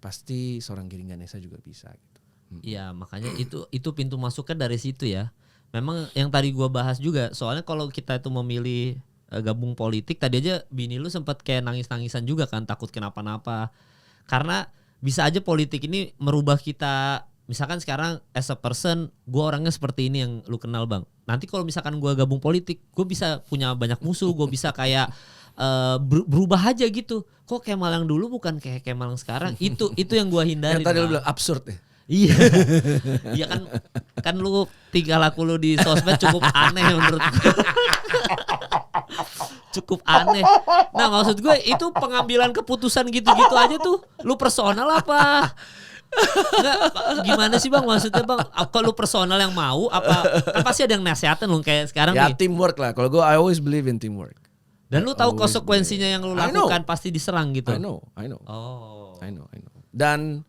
pasti seorang Giring Ganesa juga bisa gitu. Iya, makanya itu pintu masuknya dari situ ya. Memang yang tadi gua bahas juga, soalnya kalau kita itu memilih gabung politik, tadi aja bini lu sempat kayak nangis-nangisan juga kan, takut kenapa-napa. Karena bisa aja politik ini merubah kita. Misalkan sekarang as a person, gua orangnya seperti ini yang lu kenal Bang. Nanti kalau misalkan gua gabung politik, gua bisa punya banyak musuh, gua bisa kayak berubah aja gitu. Kok Kemal yang dulu bukan kayak Kemal yang sekarang. Itu yang gua hindari. Yang tadi lu bilang absurd ya. Iya. Iya kan lu tingkah laku lu di sosmed cukup aneh menurut gue. Cukup aneh. Nah, maksud gue itu pengambilan keputusan gitu-gitu aja tuh lu personal apa? Enggak, gimana sih Bang maksudnya Bang? Kalau lu personal yang mau apa kan pasti ada yang nasehatin lu kayak sekarang ya, nih. Teamwork lah. Kalau gue I always believe in teamwork. Dan lu tahu konsekuensinya yang lu lakukan pasti diserang gitu. I know. Oh. I know. Dan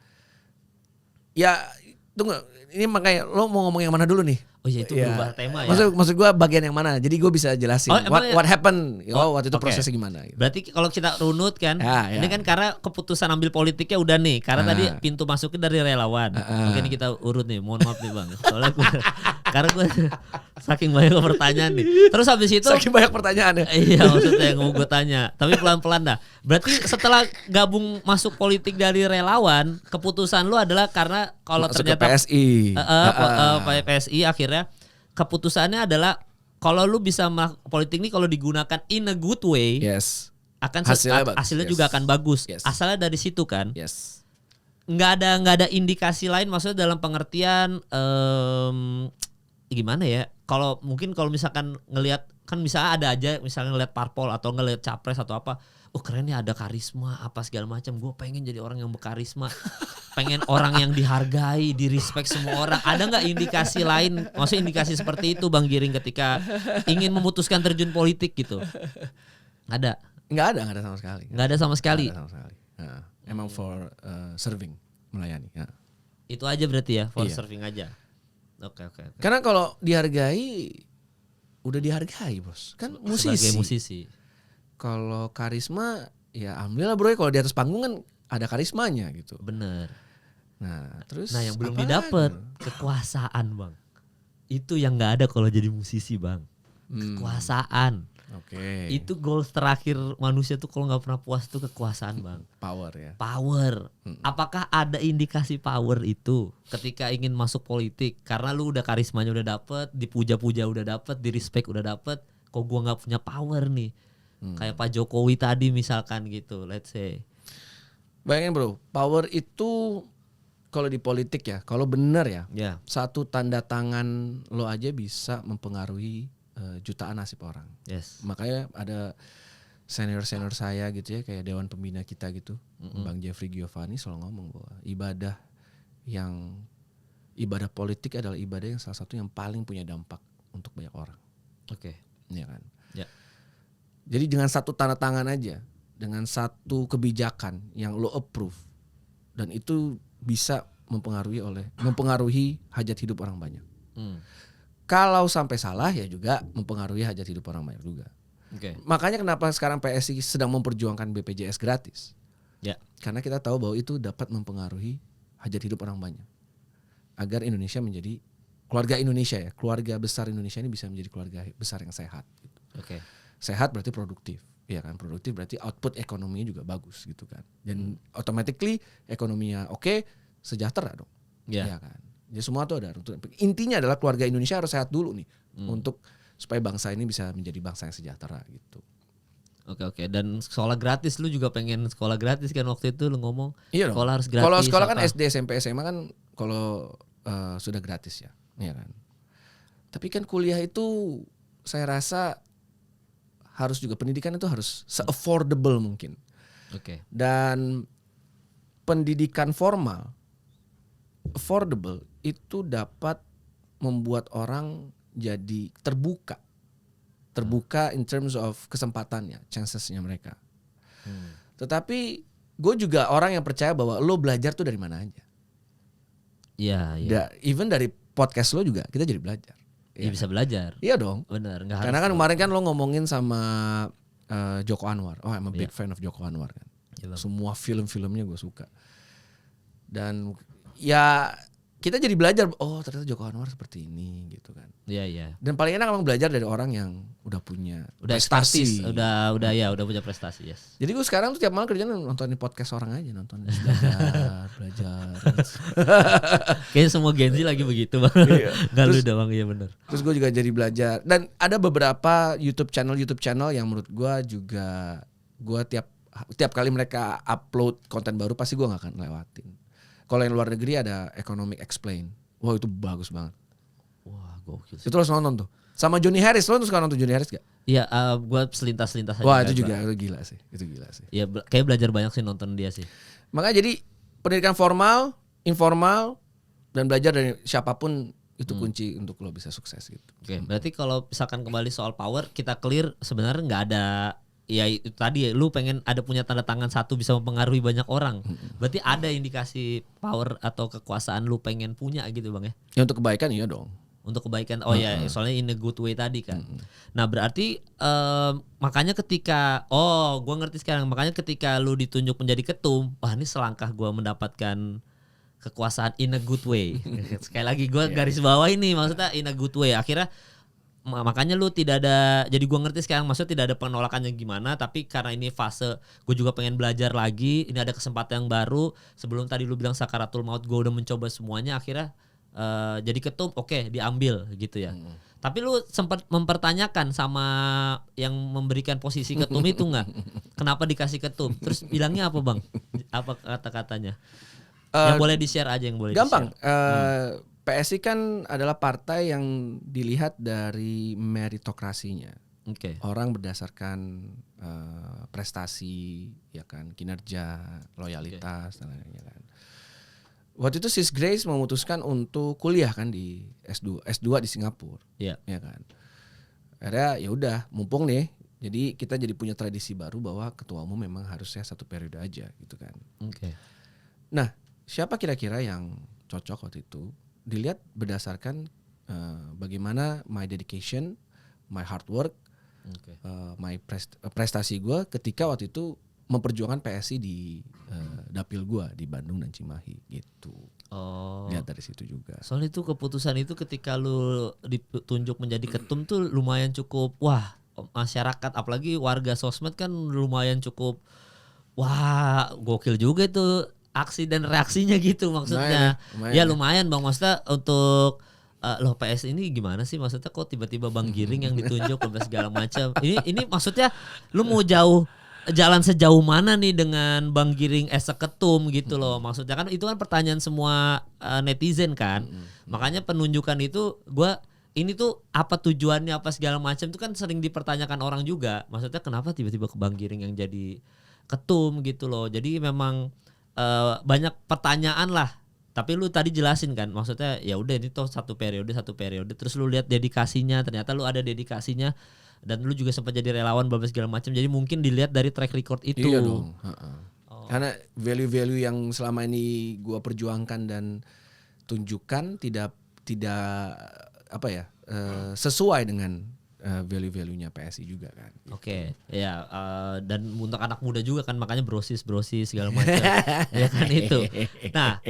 ya tunggu, ini makanya lo mau ngomong yang mana dulu nih? Oh iya itu berubah tema ya. Maksud gue bagian yang mana? Jadi gue bisa jelasin what happened. Waktu itu prosesnya gimana? Gitu. Berarti kalau kita runut kan, ini kan karena keputusan ambil politiknya udah nih. Karena tadi pintu masuknya dari relawan. Oke ini kita urut nih. Mohon maaf nih Bang. Soalnya karena gue saking banyak pertanyaan nih. Terus habis itu saking banyak pertanyaan ya. Iya maksudnya yang mau gue tanya. Tapi pelan-pelan dah. Berarti setelah gabung masuk politik dari relawan, keputusan lu adalah karena kalau masuk ternyata ke PSI. PSI akhirnya keputusannya adalah kalau lu bisa politik ini kalau digunakan in a good way, akan hasilnya juga akan bagus. Asalnya dari situ kan. Nggak ada indikasi lain maksudnya dalam pengertian gimana ya? Kalau misalkan ngelihat kan misalnya ada aja misalnya ngelihat parpol atau ngelihat capres atau apa, oh keren nih ada karisma apa segala macam. Gue pengen jadi orang yang berkarisma, pengen orang yang dihargai, direspek semua orang. Ada nggak indikasi lain? Maksudnya indikasi seperti itu Bang Giring ketika ingin memutuskan terjun politik gitu? Ada? Nggak ada sama sekali. Nggak ada sama sekali. Nah, emang for serving, melayani. Ya. Itu aja berarti ya, for serving aja. Oke. Karena kalau dihargai, udah dihargai bos. Kan sebagai musisi. Kalau karisma, ya ambillah bro. Kalau di atas panggung kan ada karismanya gitu. Bener. Nah terus. Nah yang belum didapat kekuasaan Bang. Itu yang nggak ada kalau jadi musisi Bang. Kekuasaan. Oke. Itu goals terakhir manusia tuh kalau nggak pernah puas tuh kekuasaan Bang. Power ya. Power. Apakah ada indikasi power itu ketika ingin masuk politik? Karena lu udah karismanya udah dapet, dipuja-puja udah dapet, direspek udah dapet. Kok gua nggak punya power nih? Kayak Pak Jokowi tadi misalkan gitu, let's say. Bayangin bro, power itu kalau di politik ya, kalau benar ya, satu tanda tangan lo aja bisa mempengaruhi jutaan nasib orang. Makanya ada senior saya gitu ya, kayak Dewan Pembina kita gitu, Bang Jeffrey Giovanni selalu ngomong bahwa ibadah politik adalah ibadah yang salah satu yang paling punya dampak untuk banyak orang. Iya kan. Jadi dengan satu tanda tangan aja, dengan satu kebijakan yang lo approve, dan itu bisa mempengaruhi hajat hidup orang banyak. Kalau sampai salah ya juga mempengaruhi hajat hidup orang banyak juga. Makanya kenapa sekarang PSI sedang memperjuangkan BPJS gratis. Karena kita tahu bahwa itu dapat mempengaruhi hajat hidup orang banyak. Agar Indonesia menjadi keluarga Indonesia ya, keluarga besar Indonesia ini bisa menjadi keluarga besar yang sehat. Gitu. Sehat berarti produktif. Ya kan, produktif berarti output ekonominya juga bagus gitu kan. Dan automatically ekonominya oke, sejahtera dong. Ya kan. Jadi semua tuh ada. Intinya adalah keluarga Indonesia harus sehat dulu nih untuk supaya bangsa ini bisa menjadi bangsa yang sejahtera gitu. Oke. Dan sekolah gratis, lu juga pengen sekolah gratis kan waktu itu lu ngomong. Iya sekolah harus gratis. Kalau sekolah kan SD, SMP, SMA kan kalau sudah gratis ya, iya kan. Tapi kan kuliah itu saya rasa harus juga pendidikan itu harus se-affordable mungkin. Oke. Dan pendidikan formal affordable itu dapat membuat orang jadi terbuka in terms of kesempatannya, chancesnya mereka. Tetapi gue juga orang yang percaya bahwa lo belajar tuh dari mana aja. Iya. Even dari podcast lo juga kita jadi belajar. Iya bisa belajar. Iya dong. Benar. Karena kan kemarin kan lo ngomongin sama Joko Anwar. Oh, I'm a big fan of Joko Anwar kan. Iya, Semua film-filmnya gue suka. Dan ya kita jadi belajar, oh ternyata Joko Anwar seperti ini gitu kan. Iya. Dan paling enak memang belajar dari orang yang udah punya Prestasi. prestasi. Udah punya prestasi, yes. Jadi gue sekarang tuh tiap malam kerjaan nontonin podcast orang aja, nonton belajar. Kayaknya semua Gen Z lagi begitu bang. Iya. Gak lu doang, iya benar. Terus gue juga jadi belajar. Dan ada beberapa YouTube channel yang menurut gue juga gue tiap kali mereka upload konten baru pasti gue nggak akan lewatin. Kalau yang luar negeri ada Economic Explain. Wah itu bagus banget. Wah gokil sih. Itu harus nonton tuh. Sama Johnny Harris, lo tuh suka nonton Johnny Harris gak? Iya, gue selintas aja. Wah itu juga itu gila sih. Iya, kayak belajar banyak sih nonton dia sih. Makanya jadi pendidikan formal, informal, dan belajar dari siapapun itu kunci untuk lo bisa sukses gitu. Oke, berarti kalau misalkan kembali soal power, kita clear sebenarnya nggak ada. Ya itu tadi lu pengen ada punya tanda tangan satu bisa mempengaruhi banyak orang. Berarti ada indikasi power atau kekuasaan lu pengen punya gitu bang ya? Ya untuk kebaikan iya dong. Untuk kebaikan, ya soalnya in a good way tadi kan. Nah berarti makanya ketika, gue ngerti sekarang. Makanya ketika lu ditunjuk menjadi ketum, wah ini selangkah gue mendapatkan kekuasaan in a good way. Sekali lagi gue garis bawah ini maksudnya in a good way. Akhirnya makanya lu tidak ada, jadi gue ngerti sekarang maksudnya tidak ada penolakannya gimana, tapi karena ini fase gue juga pengen belajar lagi, ini ada kesempatan yang baru. Sebelum tadi lu bilang sakaratul maut, gue udah mencoba semuanya, akhirnya jadi ketum, oke, diambil gitu ya. Tapi lu sempat mempertanyakan sama yang memberikan posisi ketum itu nggak? Kenapa dikasih ketum? Terus bilangnya apa bang? Apa kata-katanya? Yang boleh di-share aja, yang boleh gampang. di-share. PSI kan adalah partai yang dilihat dari meritokrasinya. Oke. Orang berdasarkan prestasi, ya kan, kinerja, loyalitas, dan lain-lain kan. Waktu itu Sis Grace memutuskan untuk kuliah kan di S2 di Singapura. Iya. Ya kan. Akhirnya ya udah, mumpung nih. Jadi kita jadi punya tradisi baru bahwa ketua umum memang harusnya 1 periode aja gitu kan. Oke. Nah, siapa kira-kira yang cocok waktu itu? Dilihat berdasarkan bagaimana my dedication, my hard work, my prestasi gue ketika waktu itu memperjuangkan PSI di dapil gue di Bandung dan Cimahi gitu. Lihat dari situ juga. Soalnya itu keputusan itu ketika lu ditunjuk menjadi ketum tuh lumayan cukup, wah masyarakat apalagi warga sosmed kan lumayan cukup, wah gokil juga itu aksi dan reaksinya gitu maksudnya. Lumayan. Ya lumayan bang, maksudnya untuk loh PS ini gimana sih, maksudnya kok tiba-tiba Bang Giring yang ditunjuk segala macam. Ini maksudnya lu mau jalan sejauh mana nih dengan Bang Giring as a ketum gitu loh. Maksudnya kan itu kan pertanyaan semua netizen kan. Makanya penunjukan itu ini tuh apa tujuannya apa segala macam itu kan sering dipertanyakan orang juga. Maksudnya kenapa tiba-tiba ke Bang Giring yang jadi ketum gitu loh. Jadi memang banyak pertanyaan lah. Tapi lu tadi jelasin kan, maksudnya ya udah ini tuh satu periode terus lu lihat dedikasinya, ternyata lu ada dedikasinya dan lu juga sempat jadi relawan segala macam. Jadi mungkin dilihat dari track record itu. Iya dong. Karena value-value yang selama ini gua perjuangkan dan tunjukkan tidak sesuai dengan value-value-nya PSI juga kan. Gitu. Oke, ya dan untuk anak muda juga kan makanya brosis segala macam. Ya kan itu. Nah,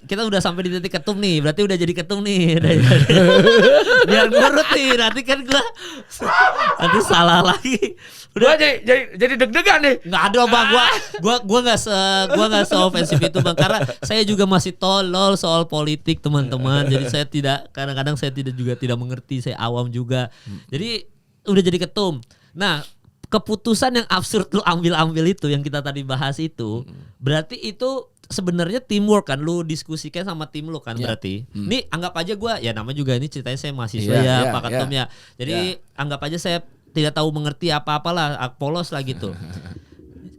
kita udah sampai di titik ketum nih, berarti udah jadi ketum nih. Biar nurut nih, nanti kan nanti salah lagi. Udah jadi deg-degan nih. Nggak ada bang, gua nggak se-ofensif itu bang, karena saya juga masih tolol soal politik teman-teman. Jadi saya kadang-kadang saya tidak mengerti, saya awam juga. Jadi udah jadi ketum. Nah keputusan yang absurd lu ambil itu yang kita tadi bahas itu, berarti itu sebenarnya teamwork kan, lu diskusikan sama tim lu kan Iya. berarti. Ini anggap aja gue, ya nama juga ini ceritanya saya mahasiswa Iya, ya, iya, Pak Ketum ya. Jadi anggap aja saya tidak tahu mengerti apa-apalah, polos lah gitu.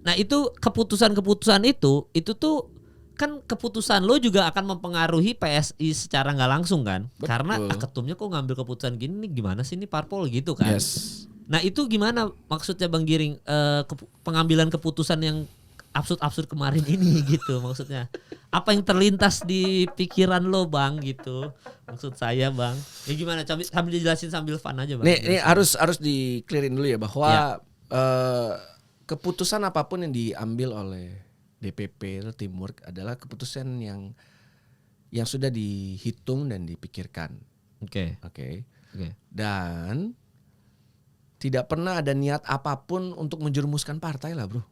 Nah itu keputusan-keputusan itu tuh kan keputusan lo juga akan mempengaruhi PSI secara nggak langsung kan. Betul. Karena ketumnya kok ngambil keputusan gini nih, gimana sih ini parpol gitu kan. Yes. Nah itu gimana maksudnya Bang Giring, pengambilan keputusan yang absurd kemarin ini gitu maksudnya. Apa yang terlintas di pikiran lo Bang gitu. Maksud saya Bang. Ya gimana, sambil dijelasin sambil fun aja Bang. Ini harus di-clearin dulu ya bahwa keputusan apapun yang diambil oleh DPP atau teamwork adalah keputusan yang sudah dihitung dan dipikirkan. Oke. Dan tidak pernah ada niat apapun untuk menjerumuskan partai lah, Bro.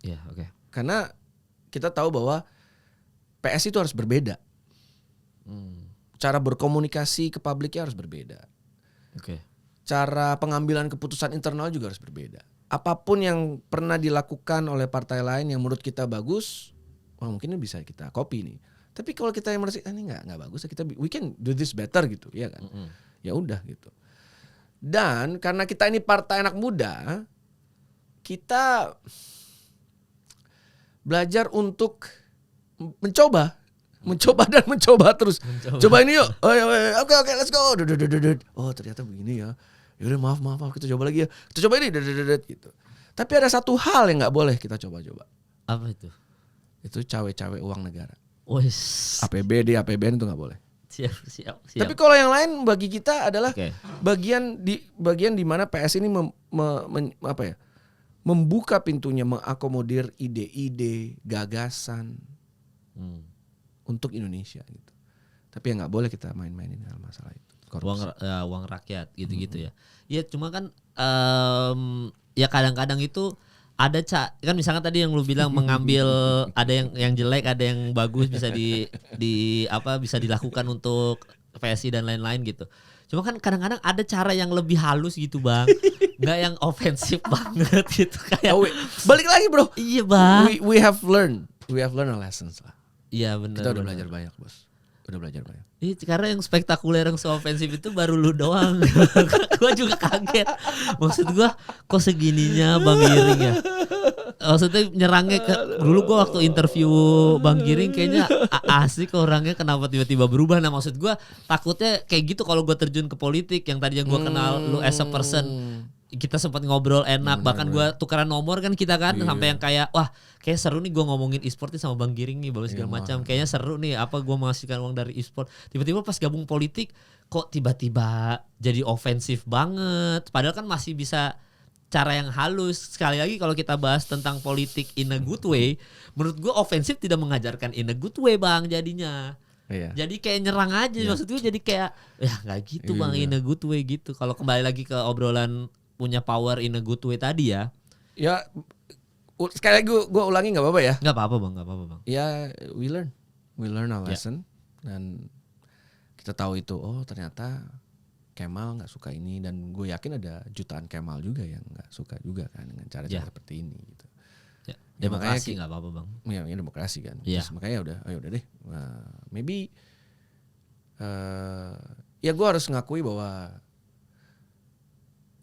Ya, oke. Karena kita tahu bahwa PS itu harus berbeda. Cara berkomunikasi ke publiknya harus berbeda. Oke. Cara pengambilan keputusan internal juga harus berbeda. Apapun yang pernah dilakukan oleh partai lain yang menurut kita bagus, mungkin bisa kita copy nih. Tapi kalau kita yang merasa ini nggak bagus, we can do this better gitu, ya kan? Ya udah gitu. Dan karena kita ini partai anak muda, kita belajar untuk mencoba dan mencoba terus. Coba ini yuk. Oke, let's go. Oh, ternyata begini ya. Yaudah maaf kita coba lagi ya. Kita coba ini gitu. Tapi ada satu hal yang nggak boleh kita coba-coba. Apa itu? Itu cawe-cawe uang negara. Wes. APBD, APBN itu nggak boleh. Siap. Tapi kalau yang lain bagi kita adalah Oke. bagian di mana PS ini membuka pintunya, mengakomodir ide-ide, gagasan untuk Indonesia gitu. Tapi ya nggak boleh kita main-mainin hal masalah itu. Uang rakyat gitu-gitu ya. Ya cuma kan ya kadang-kadang itu ada kan misalnya tadi yang lu bilang mengambil ada yang jelek, ada yang bagus, bisa bisa dilakukan untuk PSI dan lain-lain gitu. Cuma kan kadang-kadang ada cara yang lebih halus gitu Bang. Nggak yang ofensif banget gitu kayak. Balik lagi bro. Iya Bang. We have learned our lessons lah. Iya benar. Kita udah belajar banyak bos. Iya, karena yang spektakuler yang so-ofensif itu baru lu doang. Gua juga kaget. Maksud gua kok segininya Bang Giring ya. Maksudnya nyerangnya dulu gua waktu interview Bang Giring kayaknya asik orangnya, kenapa tiba-tiba berubah. Nah maksud gua takutnya kayak gitu kalau gua terjun ke politik yang tadinya gua kenal lu as a person. Kita sempat ngobrol enak, bahkan gue tukeran nomor kan kita kan, sampai yang kayak wah kayak seru nih gue ngomongin e-sport nih sama Bang Giring nih, segala macam, kayaknya seru nih apa gue menghasilkan uang dari e-sport. Tiba-tiba pas gabung politik kok tiba-tiba jadi ofensif banget, padahal kan masih bisa cara yang halus. Sekali lagi kalau kita bahas tentang politik in a good way, menurut gue ofensif tidak mengajarkan in a good way Bang jadinya. Iya. Jadi kayak nyerang aja, maksud gue jadi kayak ya nggak gitu Bang, in a good way gitu. Kalau kembali lagi ke obrolan punya power in a good way tadi ya. Ya sekali lagi gue ulangi nggak apa-apa ya. Nggak apa-apa bang. Ya we learn our lesson dan kita tahu itu ternyata Kemal nggak suka ini, dan gue yakin ada jutaan Kemal juga yang nggak suka juga kan dengan cara-cara seperti ini gitu. Ya, demokrasi nggak apa-apa bang. Ya demokrasi kan. Ya. Terus makanya udah deh. Maybe ya gue harus ngakui bahwa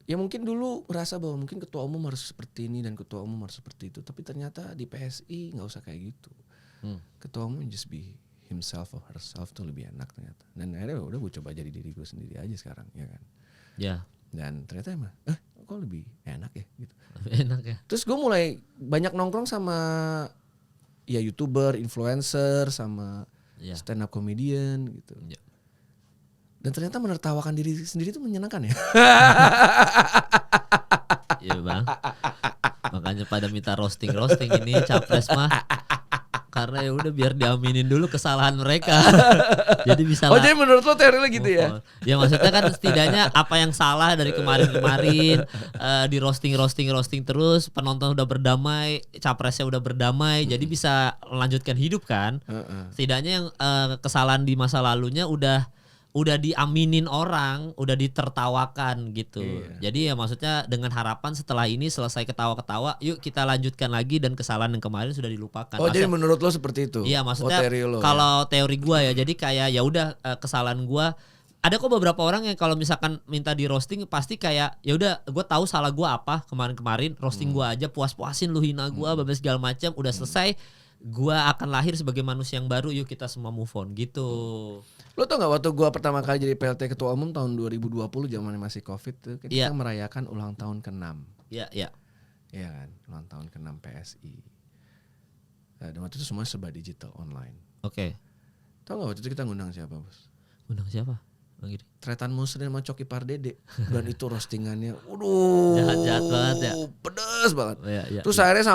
ya mungkin dulu merasa bahwa mungkin ketua umum harus seperti ini dan ketua umum harus seperti itu. Tapi ternyata di PSI nggak usah kayak gitu. Ketua umum just be himself or herself tuh lebih enak ternyata. Dan akhirnya udah gue coba jadi diri gue sendiri aja sekarang, ya kan. Ya. Dan ternyata emang, kok lebih enak ya gitu. Lebih enak ya. Terus gue mulai banyak nongkrong sama ya YouTuber, influencer, sama stand up comedian gitu. Ya. Dan ternyata menertawakan diri sendiri itu menyenangkan ya. Iya bang. Makanya pada minta roasting ini capres mah. Karena ya udah biar diaminin dulu kesalahan mereka. Jadi bisa. Oh jadi menurut lo teori lo gitu ya? Ya maksudnya kan setidaknya apa yang salah dari kemarin di roasting terus, penonton udah berdamai, capresnya udah berdamai, jadi bisa melanjutkan hidup kan. Setidaknya yang kesalahan di masa lalunya udah udah diaminin orang, udah ditertawakan gitu. Iya. Jadi ya maksudnya dengan harapan setelah ini selesai ketawa-ketawa, yuk kita lanjutkan lagi dan kesalahan yang kemarin sudah dilupakan. Oh, jadi menurut lo seperti itu? Iya, maksudnya teori lo, kalau teori gua ya, jadi kayak ya udah kesalahan gua. Ada kok beberapa orang yang kalau misalkan minta di roasting pasti kayak ya udah gue tahu salah gua apa kemarin-kemarin, roasting gua aja, puas-puasin lu hina gua, segala macam, udah selesai. Gua akan lahir sebagai manusia yang baru, yuk kita semua move on gitu. Lo tau gak waktu gue pertama kali jadi PLT Ketua Umum tahun 2020 zamannya masih Covid tuh, kita merayakan ulang tahun ke-6. Iya, iya. Iya kan, ulang tahun ke-6 PSI. Nah, dan waktu itu semua serba digital online. Oke. Tau gak waktu itu kita ngundang siapa, Bos? Undang siapa? Bang Giri. Tretan Muslim sama Coki Pardede. Dan itu roastingannya, waduh, Jahat-jahat banget ya. Pedes banget. Iya. Terus akhirnya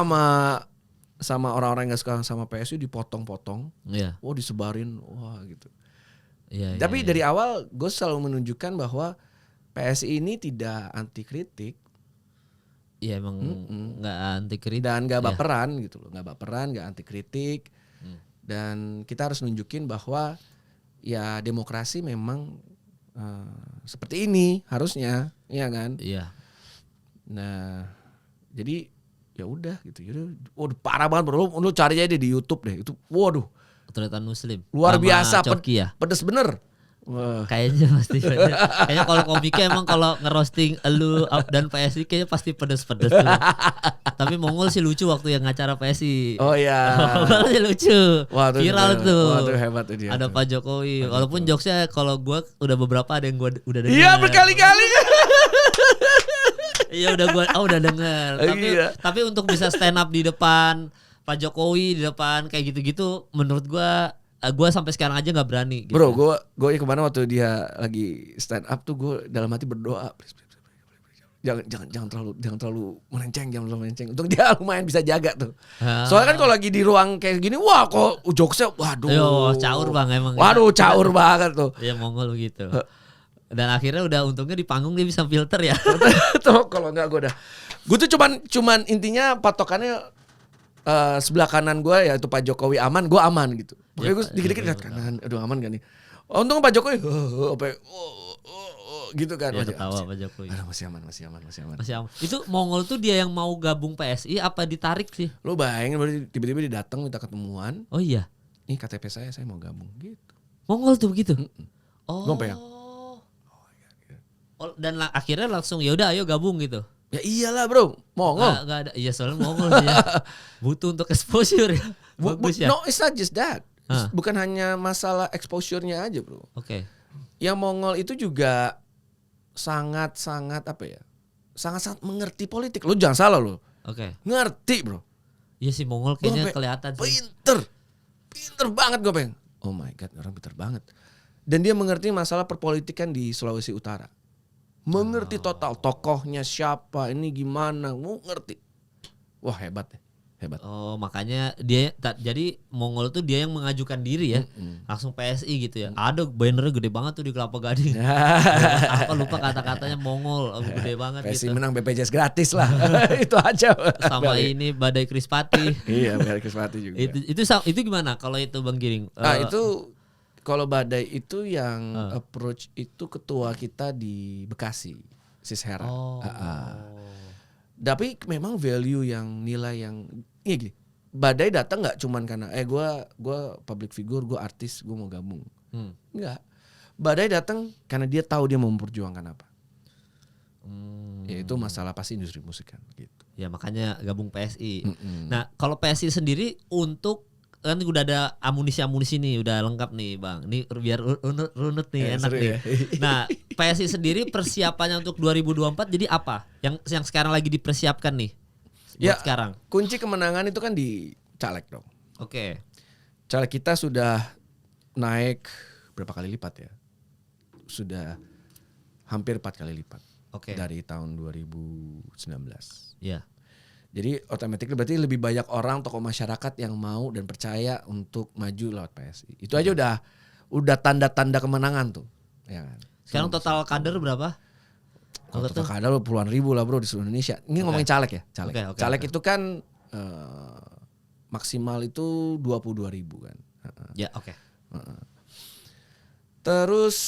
sama orang-orang yang gak suka sama PSI dipotong-potong. Iya. Wah, disebarin, wah gitu. Iya. Tapi dari awal gue selalu menunjukkan bahwa PSI ini tidak anti kritik. Iya, emang nggak anti kritik Dan gak baperan gitu loh, gak baperan, gak anti kritik. Dan kita harus nunjukin bahwa ya demokrasi memang seperti ini harusnya, iya kan? Iya. Nah, jadi ya udah gitu. Waduh, parah banget bro. Lu cari aja di YouTube deh. Itu waduh, Tretan Muslim. luar Sama biasa, Coki ya. pedes bener. Wah. Kayaknya pasti pedes. Kayaknya kalau komiknya emang kalau ngerosting elu dan PSI kayaknya pasti pedes-pedes tuh. Tapi Mongol sih lucu waktu yang ngacara PSI. Oh iya. Mongol sih lucu. Wah, tuh viral bener. tuh. Wah, tuh hebat tuh dia. Ada tuh. Pak Jokowi. Walaupun jokesnya kalau gue udah beberapa ada yang gue udah dengar. Iya, berkali-kali. Iya udah denger. Tapi untuk bisa stand up di depan Pak Jokowi, di depan kayak gitu-gitu, menurut gua sampai sekarang aja nggak berani. Gitu. Bro, gue kemana waktu dia lagi stand up tuh gue dalam hati berdoa, please. Jangan terlalu melenceng. Untuk dia lumayan bisa jaga tuh. Soalnya kan kalau lagi di ruang kayak gini, wah kok jokesnya, waduh. Yo, caur bang emang. Waduh, caur banget tuh. Iya, Mongol gitu. Dan akhirnya untungnya di panggung dia bisa filter ya. Tuh kalau enggak gue tuh cuman intinya patokannya sebelah kanan gue ya itu Pak Jokowi aman, gue aman gitu. Pokoknya gue dikit-dikit lihat kanan, aduh aman gak nih? Untung Pak Jokowi gitu kan. Dia ketawa Pak Jokowi. Aduh, masih aman. Masih aman. Itu Mongol tuh dia yang mau gabung PSI apa ditarik sih? Lu bayangin berarti tiba-tiba dia datang minta ketemuan. Oh iya. Ini KTP saya mau gabung gitu. Mongol tuh begitu. Oh. Gue pengen. Dan akhirnya langsung ya udah ayo gabung gitu. Ya iyalah bro, Mongol. Gak ada, iya soalnya Mongol sih ya. Butuh untuk exposure ya. Bagus ya. No, it's not just that. Bukan hanya masalah exposure-nya aja bro. Oke. Yang Mongol itu juga sangat-sangat apa ya? Sangat-sangat mengerti politik. Lo jangan salah lo. Oke. Ngerti bro. Iya sih Mongol kayaknya kelihatan sih. Pinter banget gue pengen. Oh my god, orang pinter banget. Dan dia mengerti masalah perpolitikan di Sulawesi Utara. Mengerti total tokohnya siapa, ini gimana, mau ngerti. Wah hebat deh, hebat. Oh makanya dia jadi Mongol tuh dia yang mengajukan diri ya, langsung PSI gitu ya. Ada bannernya gede banget tuh di Kelapa Gading. Apa lupa kata-katanya Mongol, gede banget PSI gitu. menang BPJS gratis lah, itu aja. Sama ini Badai Krispati. Iya, Badai Krispati juga. Itu gimana kalau itu Bang Giring? Itu kalau Badai itu yang approach itu ketua kita di Bekasi, Sis Hera. Tapi memang value yang nilai yang gini. Badai datang nggak cuman karena gue public figure, gue artis, gue mau gabung. Enggak. Badai datang karena dia tahu dia mau memperjuangkan apa. Yaitu masalah pasti industri musik kan gitu. Ya makanya gabung PSI. Nah kalau PSI sendiri untuk kan udah ada amunisi nih, udah lengkap nih Bang. Nih biar runut nih, enak nih. Ya. Nah, PSI sendiri persiapannya untuk 2024 jadi apa? Yang sekarang lagi dipersiapkan nih. Ya, sekarang. Kunci kemenangan itu kan di caleg dong. Oke. Caleg kita sudah naik berapa kali lipat ya? Sudah hampir 4 kali lipat. Oke. Dari tahun 2019. Iya. Jadi otomatis berarti lebih banyak orang tokoh masyarakat yang mau dan percaya untuk maju lewat PSI. Itu aja udah tanda-tanda kemenangan tuh. Ya kan? Sekarang total kader berapa? Total kader puluhan ribu lah bro di seluruh Indonesia. Ini ngomongin caleg ya, caleg. Caleg itu kan maksimal itu 22.000 kan. Ya oke. Terus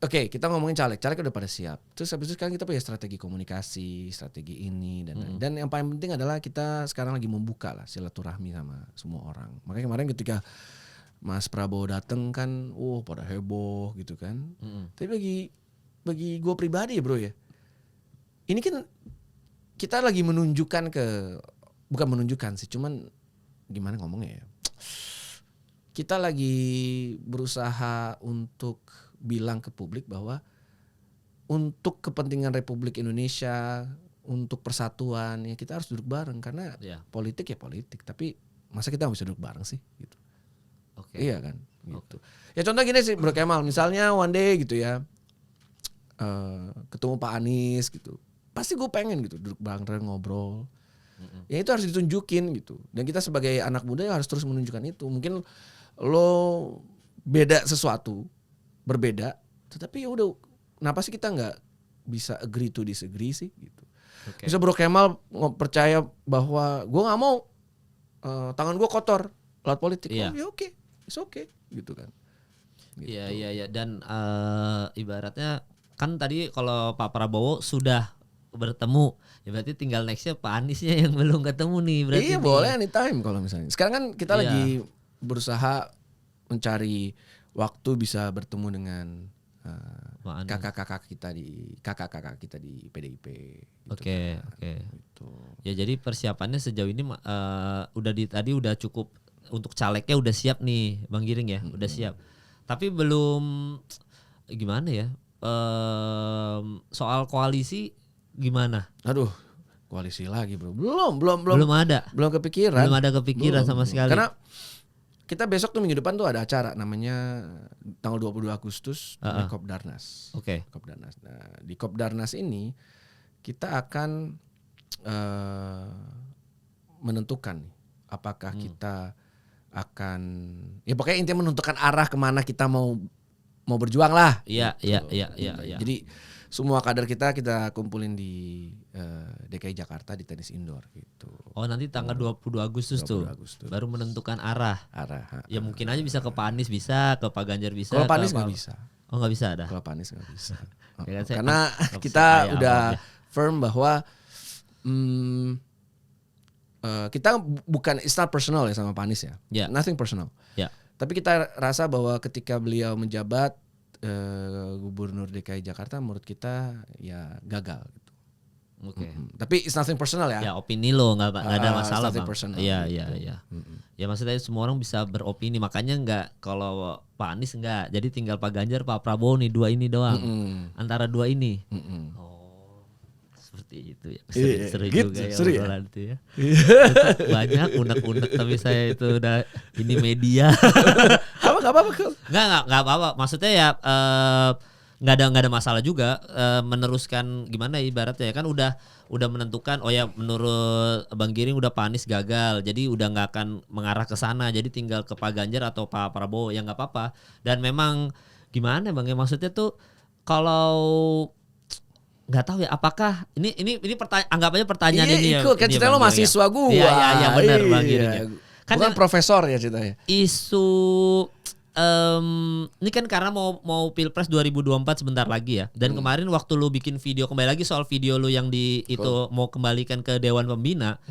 oke, kita ngomongin caleg udah pada siap. Terus habis itu sekarang kita punya strategi komunikasi, strategi ini dan yang paling penting adalah kita sekarang lagi membuka lah silaturahmi sama semua orang. Makanya kemarin ketika Mas Prabowo dateng kan, pada heboh gitu kan. Tapi bagi gue pribadi ya bro ya, ini kan kita lagi bukan menunjukkan sih, cuman gimana ngomongnya ya. Kita lagi berusaha untuk bilang ke publik bahwa untuk kepentingan Republik Indonesia, untuk persatuan ya kita harus duduk bareng karena politik ya politik, tapi masa kita nggak bisa duduk bareng sih gitu. Iya kan gitu. Ya contoh gini sih Bro Kemal, misalnya one day gitu ya ketemu Pak Anies gitu, pasti gue pengen gitu duduk bareng ngobrol. Ya itu harus ditunjukin gitu, dan kita sebagai anak muda ya harus terus menunjukkan itu. Mungkin lo beda sesuatu, berbeda, tetapi ya udah, kenapa sih kita nggak bisa agree to disagree sih gitu. Bisa Bro Kemal percaya bahwa gue nggak mau tangan gue kotor lewat politik. Ya oke, it's okay gitu kan. Iya iya dan ibaratnya kan tadi kalau Pak Prabowo sudah bertemu, ya berarti tinggal nextnya Pak Aniesnya yang belum ketemu nih berarti. Iya boleh anytime kalau misalnya. Sekarang kan kita lagi berusaha mencari waktu bisa bertemu dengan kakak-kakak kita di PDIP. Oke. Gitu. Ya jadi persiapannya sejauh ini tadi udah cukup untuk calegnya udah siap nih Bang Giring ya, udah siap. Tapi belum gimana ya? Soal koalisi gimana? Aduh, koalisi lagi bro. Belum ada. Belum kepikiran. Belum ada kepikiran sama sekali. Karena kita besok tuh minggu depan tuh ada acara namanya tanggal 22 Agustus di Kopdarnas. Kopdarnas. Nah, di Kopdarnas ini kita akan menentukan apakah kita akan ya pokoknya intinya menentukan arah kemana kita mau berjuang lah. Iya. Jadi semua kader kita kumpulin di DKI Jakarta di tenis indoor gitu. Oh nanti tanggal 22 Agustus tuh baru menentukan arah. Ya mungkin aja bisa ke Pak Anies, bisa ke Pak Ganjar, bisa. Kalau Pak Anies nggak bisa. Oh nggak bisa ada. Kalau Pak Anies nggak bisa. Ya kan, karena kita udah firm bahwa kita bukan, it's not personal ya sama Pak Anies ya. Nothing personal. Tapi kita rasa bahwa ketika beliau menjabat Gubernur DKI Jakarta, menurut kita ya gagal gitu. Tapi it's nothing personal ya. Ya opini lo nggak ada masalah Bang. Iya. Ya maksudnya semua orang bisa beropini, makanya nggak kalau Pak Anies nggak. Jadi tinggal Pak Ganjar, Pak Prabowo nih, dua ini doang. Antara dua ini. Oh seperti itu ya. Seru juga ya obrolan itu ya. Banyak unek-unek tapi saya itu udah ini media. Gak apa-apa. Nggak apa-apa. Maksudnya ya nggak ada masalah juga meneruskan gimana ibaratnya ya kan udah menentukan. Oh ya menurut Bang Giring udah Pak Anies gagal, jadi udah nggak akan mengarah ke sana. Jadi tinggal ke Pak Ganjar atau Pak Prabowo ya nggak apa-apa. Dan memang gimana Bang ya maksudnya tuh kalau nggak tahu ya apakah ini anggap aja pertanyaan ini ya. Kan cerita lo mahasiswa gua. Iya benar Bang Giring ya. Kan bukan profesor ya ceritanya. Isu ini kan karena mau Pilpres 2024 sebentar lagi ya. Dan kemarin waktu lu bikin video, kembali lagi soal video lu yang itu mau kembalikan ke Dewan Pembina.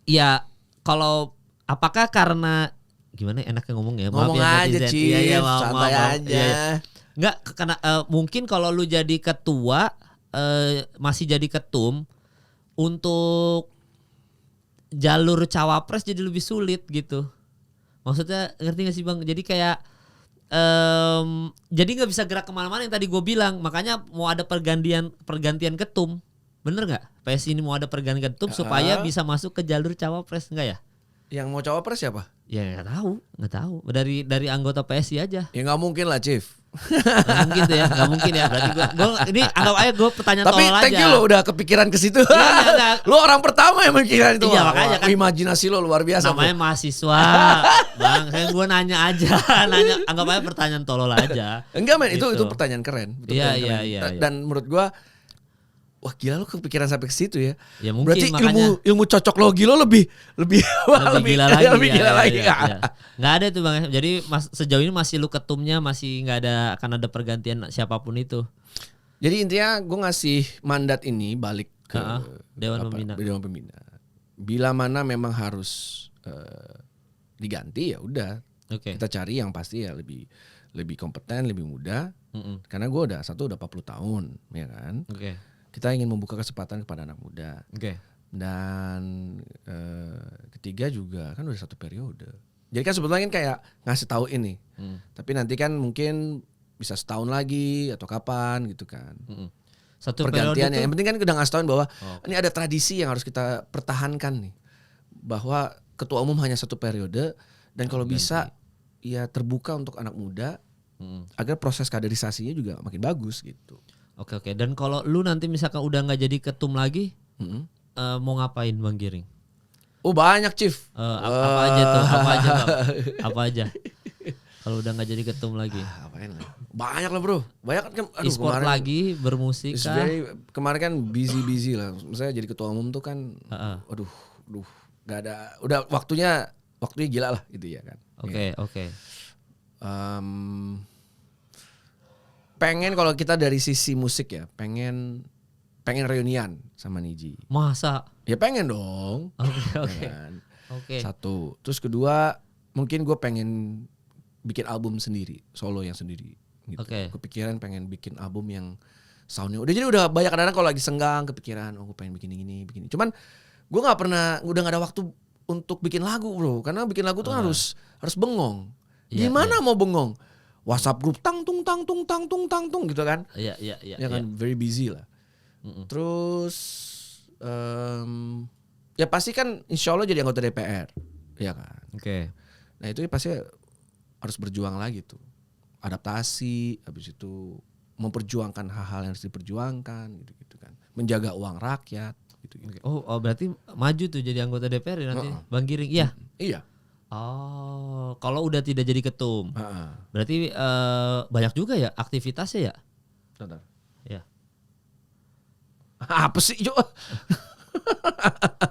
Ya kalau apakah karena gimana enaknya ngomong ya? Ngomong aja Cip, santai aja. Enggak karena mungkin kalau lu jadi ketua masih jadi ketum, untuk jalur cawapres jadi lebih sulit gitu. Maksudnya ngerti gak sih Bang? Jadi kayak jadi nggak bisa gerak kemana-mana yang tadi gue bilang. Makanya mau ada pergantian ketum, bener nggak? PSI ini mau ada pergantian ketum supaya bisa masuk ke jalur cawapres, enggak ya? Yang mau cawapres siapa? Ya nggak tahu. Dari anggota PSI aja. Ya nggak mungkin lah Chief. Nggak mungkin tuh ya, nggak mungkin ya. Berarti gue ini anggap aja gue pertanyaan tolol aja. Tapi thank you lo udah kepikiran ke situ. Lo orang pertama yang mikirin itu. Iya makanya kan. Imajinasi lo luar biasa. Namanya mahasiswa, Bang. Kan gue nanya aja, anggap aja pertanyaan tolol aja. Enggak men, gitu. itu pertanyaan keren. Iya. Dan menurut gue wah gila lo kepikiran sampai ke situ ya. Ya mungkin Berarti makanya ilmu cocok logi lo lebih lebih gila lagi. lebih gila lagi. Ya. Nggak ada tuh Bang. Jadi sejauh ini masih lu ketumnya, masih nggak ada, akan ada pergantian siapapun itu. Jadi intinya gue ngasih mandat ini balik ke Dewan Pembina. Dewan Pembina. Bila mana memang harus diganti ya udah. Oke. Kita cari yang pasti ya lebih kompeten, lebih muda. Karena gue udah 40 tahun, ya kan. Oke. Kita ingin membuka kesempatan kepada anak muda. Oke. Dan ketiga juga kan udah 1 periode. Jadi kan sebetulnya kan kayak ngasih tahu ini. Tapi nanti kan mungkin bisa setahun lagi atau kapan gitu kan. Satu Pergantiannya. periode Yang penting kan udah ngasih tahuin bahwa ini ada tradisi yang harus kita pertahankan nih. Bahwa ketua umum hanya 1 periode dan kalau bisa ya terbuka untuk anak muda agar proses kaderisasinya juga makin bagus gitu. Oke. Dan kalau lu nanti misalkan udah nggak jadi ketum lagi, mau ngapain Bang Giring? Oh banyak Chief. Apa aja tuh? Apa aja Bang? Apa aja? Kalau udah nggak jadi ketum lagi? Apain lah? Banyak lah bro. Banyak kan. E-sport lagi, bermusik kah? Kemarin kan busy lah. Misalnya jadi ketua umum tuh kan, aduh, nggak ada. Udah waktunya gila lah gitu ya kan. Oke. Pengen kalau kita dari sisi musik ya, pengen reunian sama Niji. Masa? Ya pengen dong. Oke. Oke. Satu. Terus kedua, mungkin gue pengen bikin album sendiri, solo yang sendiri. Gitu. Kepikiran pengen bikin album yang soundnya udah banyak kadang-kadang kalau lagi senggang kepikiran, gue pengen bikin ini. Cuman gue udah nggak ada waktu untuk bikin lagu bro, karena bikin lagu tuh harus bengong. Gimana mau bengong? WhatsApp grup tang tung gitu kan? Iya. Ya kan very busy lah. Terus ya pasti kan insya Allah jadi anggota DPR, ya kan? Oke. Nah itu pasti harus berjuang lagi tuh, adaptasi, habis itu memperjuangkan hal-hal yang harus diperjuangkan, gitu kan, menjaga uang rakyat, gitu. Oh berarti maju tuh jadi anggota DPR ya nanti, Bang Giring? Iya. Iya. Oh, kalau udah tidak jadi ketum, berarti banyak juga ya aktivitasnya ya? Bentar. Ya. Apa sih Jo?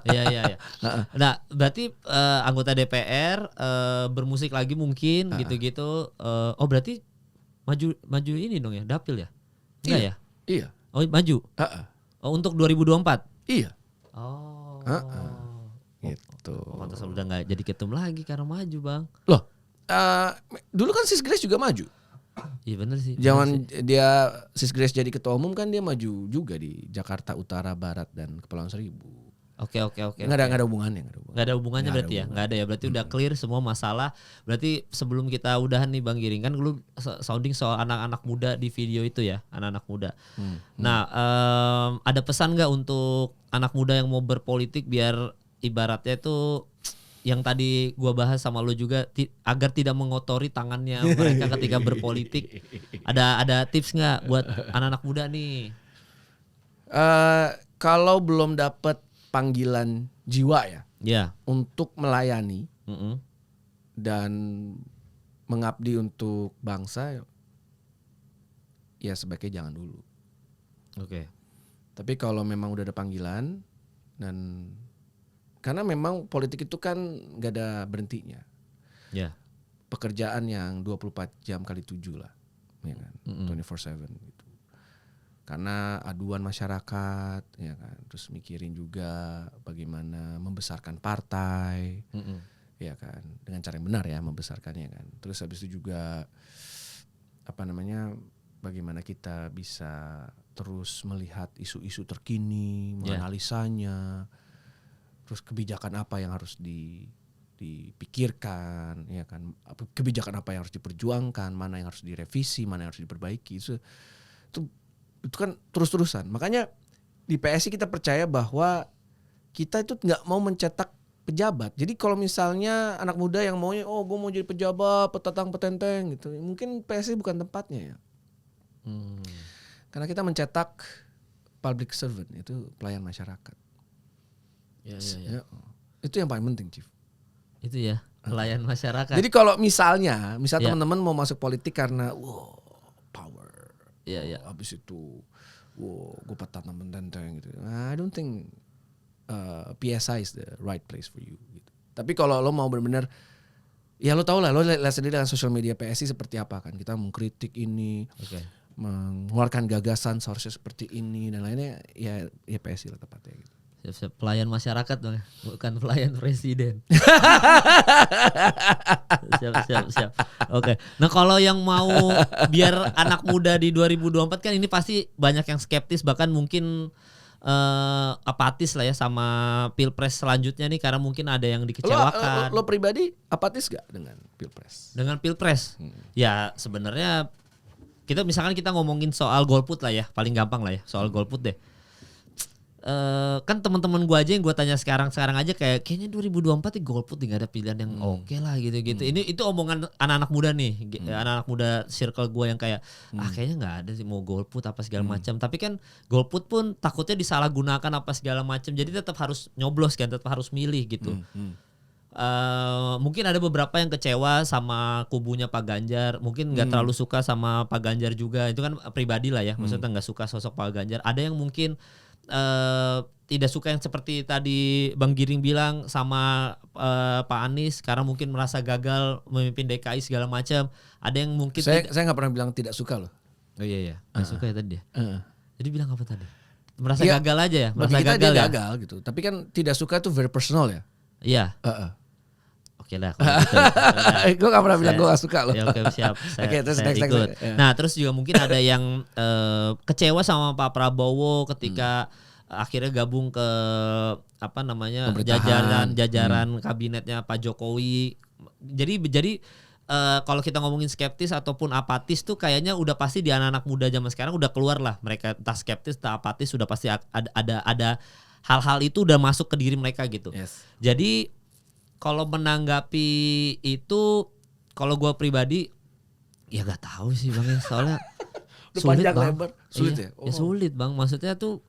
Iya. Nah, berarti anggota DPR bermusik lagi mungkin gitu-gitu. Oh, berarti maju ini dong ya, dapil ya? Enggak ya? Iya. Oh, maju. Oh, untuk 2024. Iya. Oh. Gitu. Pantas udah nggak jadi ketum lagi karena maju Bang. Loh, dulu kan Sis Grace juga maju. Iya bener sih. Zaman dia Sis Grace jadi ketua umum kan dia maju juga di Jakarta Utara, Barat dan Kepulauan Seribu. Oke. Nggak ada hubungannya. Nggak ada hubungannya berarti ya? Nggak ada ya. Berarti udah clear semua masalah. Berarti sebelum kita udahan nih Bang Giring, kan lu sounding soal anak-anak muda di video itu ya, anak-anak muda. Nah, ada pesan nggak untuk anak muda yang mau berpolitik biar ibaratnya itu yang tadi gua bahas sama lu juga agar tidak mengotori tangannya mereka ketika berpolitik. Ada tips nggak buat anak-anak muda nih? Kalau belum dapat panggilan jiwa ya, untuk melayani dan mengabdi untuk bangsa, ya sebaiknya jangan dulu. Oke. Tapi kalau memang udah ada panggilan dan karena memang politik itu kan gak ada berhentinya. Ya. Pekerjaan yang 24 jam kali 7 lah, ya kan, 24/7 gitu. Karena aduan masyarakat, ya kan, terus mikirin juga bagaimana membesarkan partai, ya kan, dengan cara yang benar ya membesarkannya kan. Terus habis itu juga bagaimana kita bisa terus melihat isu-isu terkini, menganalisanya, terus kebijakan apa yang harus dipikirkan, ya kan, kebijakan apa yang harus diperjuangkan, mana yang harus direvisi, mana yang harus diperbaiki. Itu kan terus-terusan. Makanya di PSI kita percaya bahwa kita itu nggak mau mencetak pejabat. Jadi kalau misalnya anak muda yang maunya, gue mau jadi pejabat, petatang petenteng gitu, mungkin PSI bukan tempatnya ya. Karena kita mencetak public servant, itu pelayan masyarakat. Ya. Itu yang paling penting, Chief. Itu ya, pelayan masyarakat. Jadi kalau misalnya teman-teman mau masuk politik karena power. Iya. Habis itu wow, gue patah menteng gitu. I don't think PSI is the right place for you. Gitu. Tapi kalau lo mau benar-benar, ya lo tau lah, lo lihat sendiri dengan sosial media PSI seperti apa kan. Kita mengkritik ini, mengeluarkan gagasan seharusnya seperti ini dan lainnya, ya PSI lah tepatnya gitu. Siap-siap pelayan masyarakat Bang, bukan pelayan presiden. Siap. Oke. Nah kalau yang mau biar anak muda di 2024 kan ini pasti banyak yang skeptis, bahkan mungkin apatis lah ya sama pilpres selanjutnya nih, karena mungkin ada yang dikecewakan. Lo pribadi apatis gak dengan pilpres? Dengan pilpres? Ya sebenarnya misalkan kita ngomongin soal golput lah ya, paling gampang lah ya soal golput deh. Kan teman-teman gue aja yang gue tanya sekarang aja kayaknya 2024 nih golput nggak ada pilihan yang oke lah gitu. Ini itu omongan anak-anak muda nih, anak-anak muda circle gue yang kayak kayaknya nggak ada sih mau golput apa segala macam. Tapi kan golput pun takutnya disalahgunakan apa segala macam. Jadi tetap harus nyoblos kan, tetap harus milih gitu. Mungkin ada beberapa yang kecewa sama kubunya Pak Ganjar, mungkin nggak terlalu suka sama Pak Ganjar juga. Itu kan pribadi lah ya, maksudnya nggak suka sosok Pak Ganjar. Ada yang mungkin tidak suka yang seperti tadi Bang Giring bilang sama Pak Anies karena mungkin merasa gagal memimpin DKI segala macam. Ada yang mungkin saya nggak pernah bilang tidak suka loh. Oh iya nggak suka ya tadi dia. Jadi bilang apa tadi? Merasa gagal aja ya, merasa bagi kita gagal dia ya. Gagal gitu. Tapi kan tidak suka itu very personal ya. Iya. Oke lah. Gue gak pernah bilang gue gak suka loh. Ya oke siap. Saya terus ikut. Nah terus juga mungkin ada yang kecewa sama Pak Prabowo ketika akhirnya gabung ke jajaran kabinetnya Pak Jokowi. Jadi kalau kita ngomongin skeptis ataupun apatis tuh kayaknya udah pasti di anak-anak muda zaman sekarang udah keluar lah, mereka entah skeptis entah apatis sudah pasti ada hal-hal itu udah masuk ke diri mereka gitu. Yes. Jadi kalau menanggapi itu, kalau gue pribadi ya gak tahu sih Bang ya, soalnya sulit Bang. Sulit ya? Oh. Ya sulit Bang, maksudnya tuh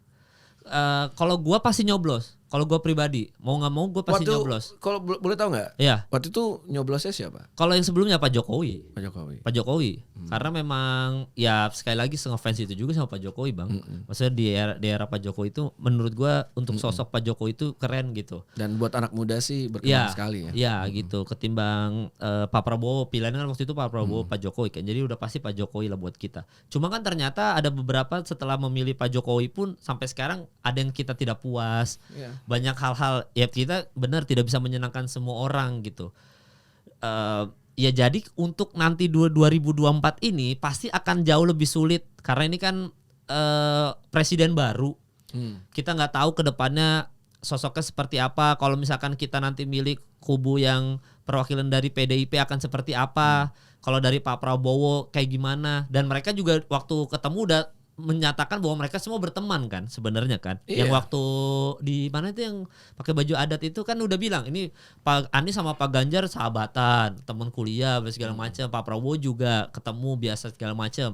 kalau gue pasti nyoblos. Kalau gue pribadi mau nggak mau gue pasti nyoblos. Kalau boleh tahu nggak? Iya. Waktu itu nyoblosnya siapa? Kalau yang sebelumnya Pak Jokowi. Pak Jokowi. Karena memang ya sekali lagi ngefans itu juga sama Pak Jokowi Bang. Maksudnya di era Pak Jokowi itu menurut gue untuk sosok Pak Jokowi itu keren gitu. Dan buat anak muda sih berkembang sekali ya. Iya gitu. Ketimbang Pak Prabowo, pilihannya kan waktu itu Pak Prabowo, Pak Jokowi kan. Jadi udah pasti Pak Jokowi lah buat kita. Cuma kan ternyata ada beberapa setelah memilih Pak Jokowi pun sampai sekarang ada yang kita tidak puas. Yeah. Banyak hal-hal ya kita benar tidak bisa menyenangkan semua orang gitu. Ya jadi untuk nanti 2024 ini pasti akan jauh lebih sulit karena ini kan presiden baru. Kita nggak tahu ke depannya sosoknya seperti apa. Kalau misalkan kita nanti milih kubu yang perwakilan dari PDIP akan seperti apa. Kalau dari Pak Prabowo kayak gimana. Dan mereka juga waktu ketemu udah menyatakan bahwa mereka semua berteman kan sebenarnya kan. Yang waktu di mana itu yang pakai baju adat itu kan udah bilang ini Pak Anies sama Pak Ganjar sahabatan, teman kuliah segala macam. Pak Prabowo juga ketemu biasa segala macam.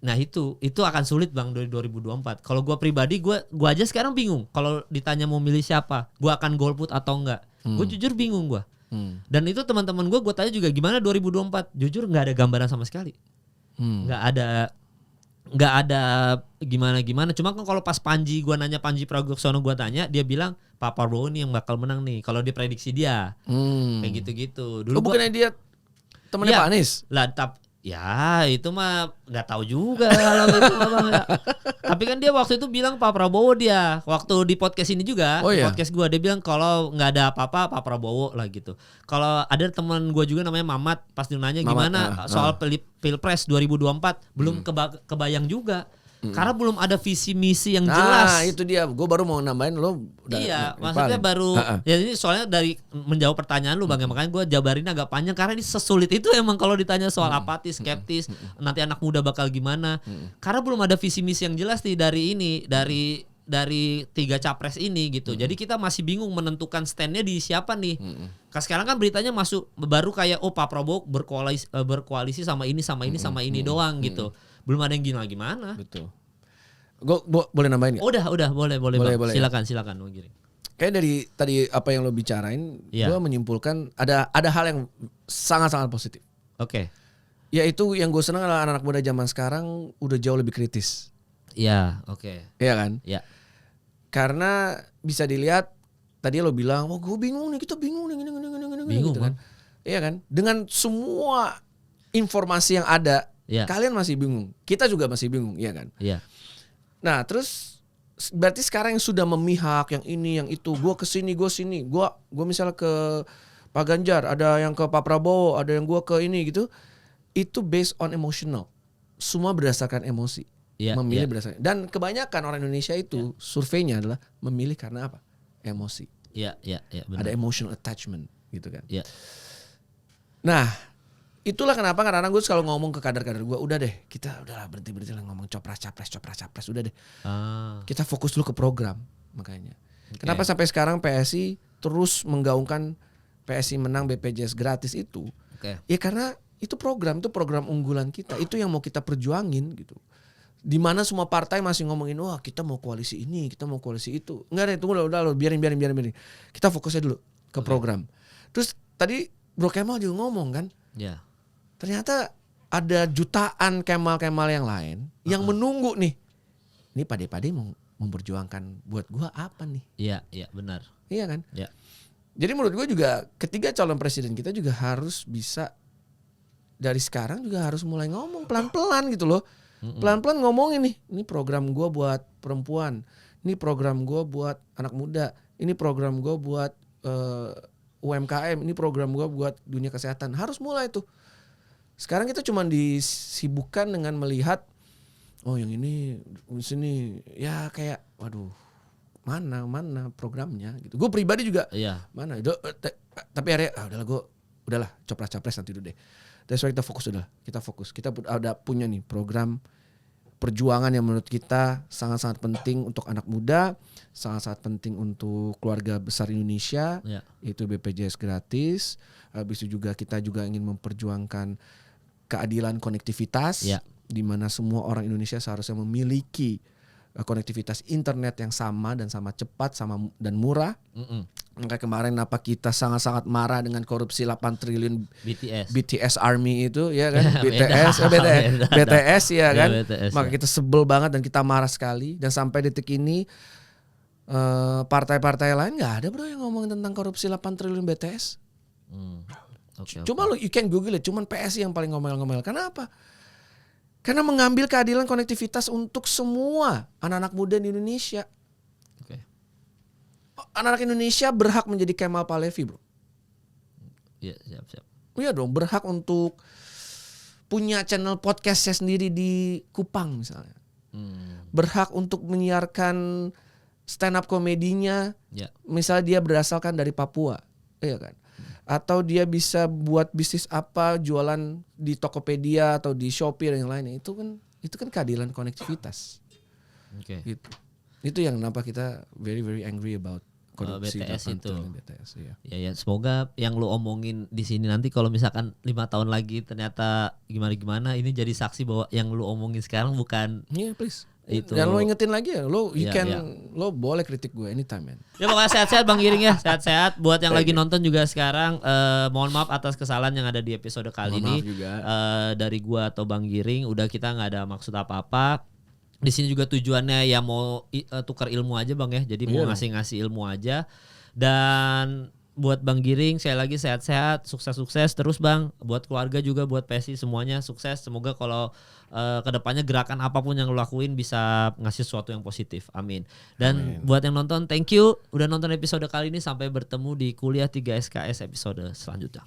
Nah itu akan sulit Bang dari 2024. Kalau gue pribadi gue aja sekarang bingung. Kalau ditanya mau milih siapa, gue akan golput atau enggak. Gue jujur bingung gue. Dan itu teman-teman gue tanya juga gimana 2024. Jujur nggak ada gambaran sama sekali. Nggak ada gimana. Cuma kan kalau pas gue nanya Panji Pragiwaksono, gue tanya, dia bilang Pak Prabowo nih yang bakal menang nih. Kalau diprediksi dia kayak gitu. Dulu bukannya dia temannya Pak Anies? Lah ya itu mah nggak tahu juga kalau itu Bang. Tapi kan dia waktu itu bilang Pak Prabowo dia waktu di podcast ini juga, podcast gue dia bilang kalau nggak ada apa-apa Pak Prabowo lah gitu. Kalau ada teman gue juga namanya Mamat, pas nanya gimana soal pilpres 2024 belum kebayang juga. Karena belum ada visi misi yang jelas. Nah itu dia, gue baru mau nambahin lo. Maksudnya baru. Ya ini soalnya dari menjawab pertanyaan lu Bang, makanya gue jabarin agak panjang karena ini sesulit itu emang kalau ditanya soal apatis, skeptis, nanti anak muda bakal gimana. Karena belum ada visi misi yang jelas nih dari 3 capres ini gitu. Jadi kita masih bingung menentukan standnya di siapa nih. Sekarang kan beritanya masuk baru kayak Pak Prabowo berkoalisi sama ini doang gitu. Belum ada yang gimana. Betul. Gue boleh nambahin nggak? Udah boleh. Silakan Bang Giring. Kayak dari tadi apa yang lo bicarain, gue menyimpulkan ada hal yang sangat-sangat positif. Oke. Yaitu yang gue senang adalah anak-anak muda zaman sekarang udah jauh lebih kritis. Iya, oke. Iya kan? Ya. Karena bisa dilihat tadi lo bilang, "Oh, gue bingung nih, kita bingung nih, gini Bingung, gitu kan." Iya kan? Dengan semua informasi yang ada, Iya. kalian masih bingung. Kita juga masih bingung, iya kan? Iya. Nah, terus berarti sekarang yang sudah memihak, yang ini, yang itu, gue kesini, gue sini, gue misalnya ke Pak Ganjar, ada yang ke Pak Prabowo, ada yang gue ke ini gitu, itu based on emotional, semua berdasarkan emosi, Iya, memilih iya. berdasarkan. Dan kebanyakan orang Indonesia itu surveinya adalah memilih karena apa? Emosi, Iya, benar. ada emotional attachment gitu kan. Iya. Nah, itulah kenapa kadang-kadang gue selalu ngomong ke kader-kader gue, udah deh, kita udahlah berhenti lah ngomong copras-capres, udah deh. Kita fokus dulu ke program makanya. Kenapa sampai sekarang PSI terus menggaungkan PSI menang BPJS gratis itu? Ya karena itu program unggulan kita, itu yang mau kita perjuangin gitu. Di mana semua partai masih ngomongin, wah kita mau koalisi ini, kita mau koalisi itu. Enggak deh, tunggu udah biarin. Kita fokusnya dulu ke program. Terus tadi Bro Kemal juga ngomong kan, Iya. ternyata ada jutaan Kemal yang lain yang menunggu nih. Ini Pade mau memperjuangkan buat gua apa nih? Iya, benar. Iya kan? Iya. Jadi menurut gua juga ketiga calon presiden kita juga harus bisa dari sekarang juga harus mulai ngomong pelan-pelan gitu loh. Pelan-pelan ngomongin nih. Ini program gua buat perempuan. Ini program gua buat anak muda. Ini program gua buat UMKM. Ini program gua buat dunia kesehatan. Harus mulai tuh. Sekarang kita cuma disibukkan dengan melihat, oh yang ini sini ya kayak, waduh mana programnya gitu. Gue pribadi juga mana, tapi area udahlah copras-capres nanti dulu deh. That's why kita fokus. Kita ada punya nih program perjuangan yang menurut kita sangat-sangat penting untuk anak muda, sangat-sangat penting untuk keluarga besar Indonesia, yaitu BPJS gratis. Habis itu juga kita juga ingin memperjuangkan keadilan konektivitas, di mana semua orang Indonesia seharusnya memiliki konektivitas internet yang sama dan sama cepat, dan murah. Maka kemarin apa kita sangat-sangat marah dengan korupsi 8 triliun BTS Army itu ya kan, BTS ya kan. Maka kita sebel banget dan kita marah sekali, dan sampai detik ini partai-partai lain nggak ada bro yang ngomongin tentang korupsi 8 triliun BTS. Cuma lu you can Google it, cuman PSI yang paling ngomel-ngomel. Kenapa? Karena mengambil keadilan konektivitas untuk semua anak-anak muda di Indonesia. Anak-anak Indonesia berhak menjadi Kemal Palevi, bro. Iya, siap. Iya dong, berhak untuk punya channel podcastnya sendiri di Kupang misalnya. Berhak untuk menyiarkan stand up komedinya. Misalnya dia berasalkan dari Papua, iya kan? Atau dia bisa buat bisnis apa, jualan di Tokopedia atau di Shopee dan yang lainnya. Itu kan keadilan konektivitas. Gitu. Itu yang kenapa kita very very angry about BTS itu. BTS, ya. Semoga yang lu omongin di sini nanti kalau misalkan 5 tahun lagi ternyata gimana ini jadi saksi bahwa yang lu omongin sekarang bukan. Please. Itu. Dan lo ingetin lagi ya, lo boleh kritik gue anytime man. Ya pokoknya sehat-sehat Bang Giring ya, sehat-sehat. Buat yang lagi nonton juga sekarang, mohon maaf atas kesalahan yang ada di episode kali ini. Dari gua atau Bang Giring, udah kita nggak ada maksud apa-apa. Di sini juga tujuannya ya mau tukar ilmu aja Bang ya, jadi mau ngasih ilmu aja. Dan buat Bang Giring sekali lagi sehat-sehat, sukses-sukses terus Bang. Buat keluarga juga, buat PSI semuanya sukses. Semoga kalau kedepannya gerakan apapun yang lo lakuin bisa ngasih sesuatu yang positif. Amin. Dan buat yang nonton, thank you udah nonton episode kali ini. Sampai bertemu di Kuliah 3 SKS episode selanjutnya.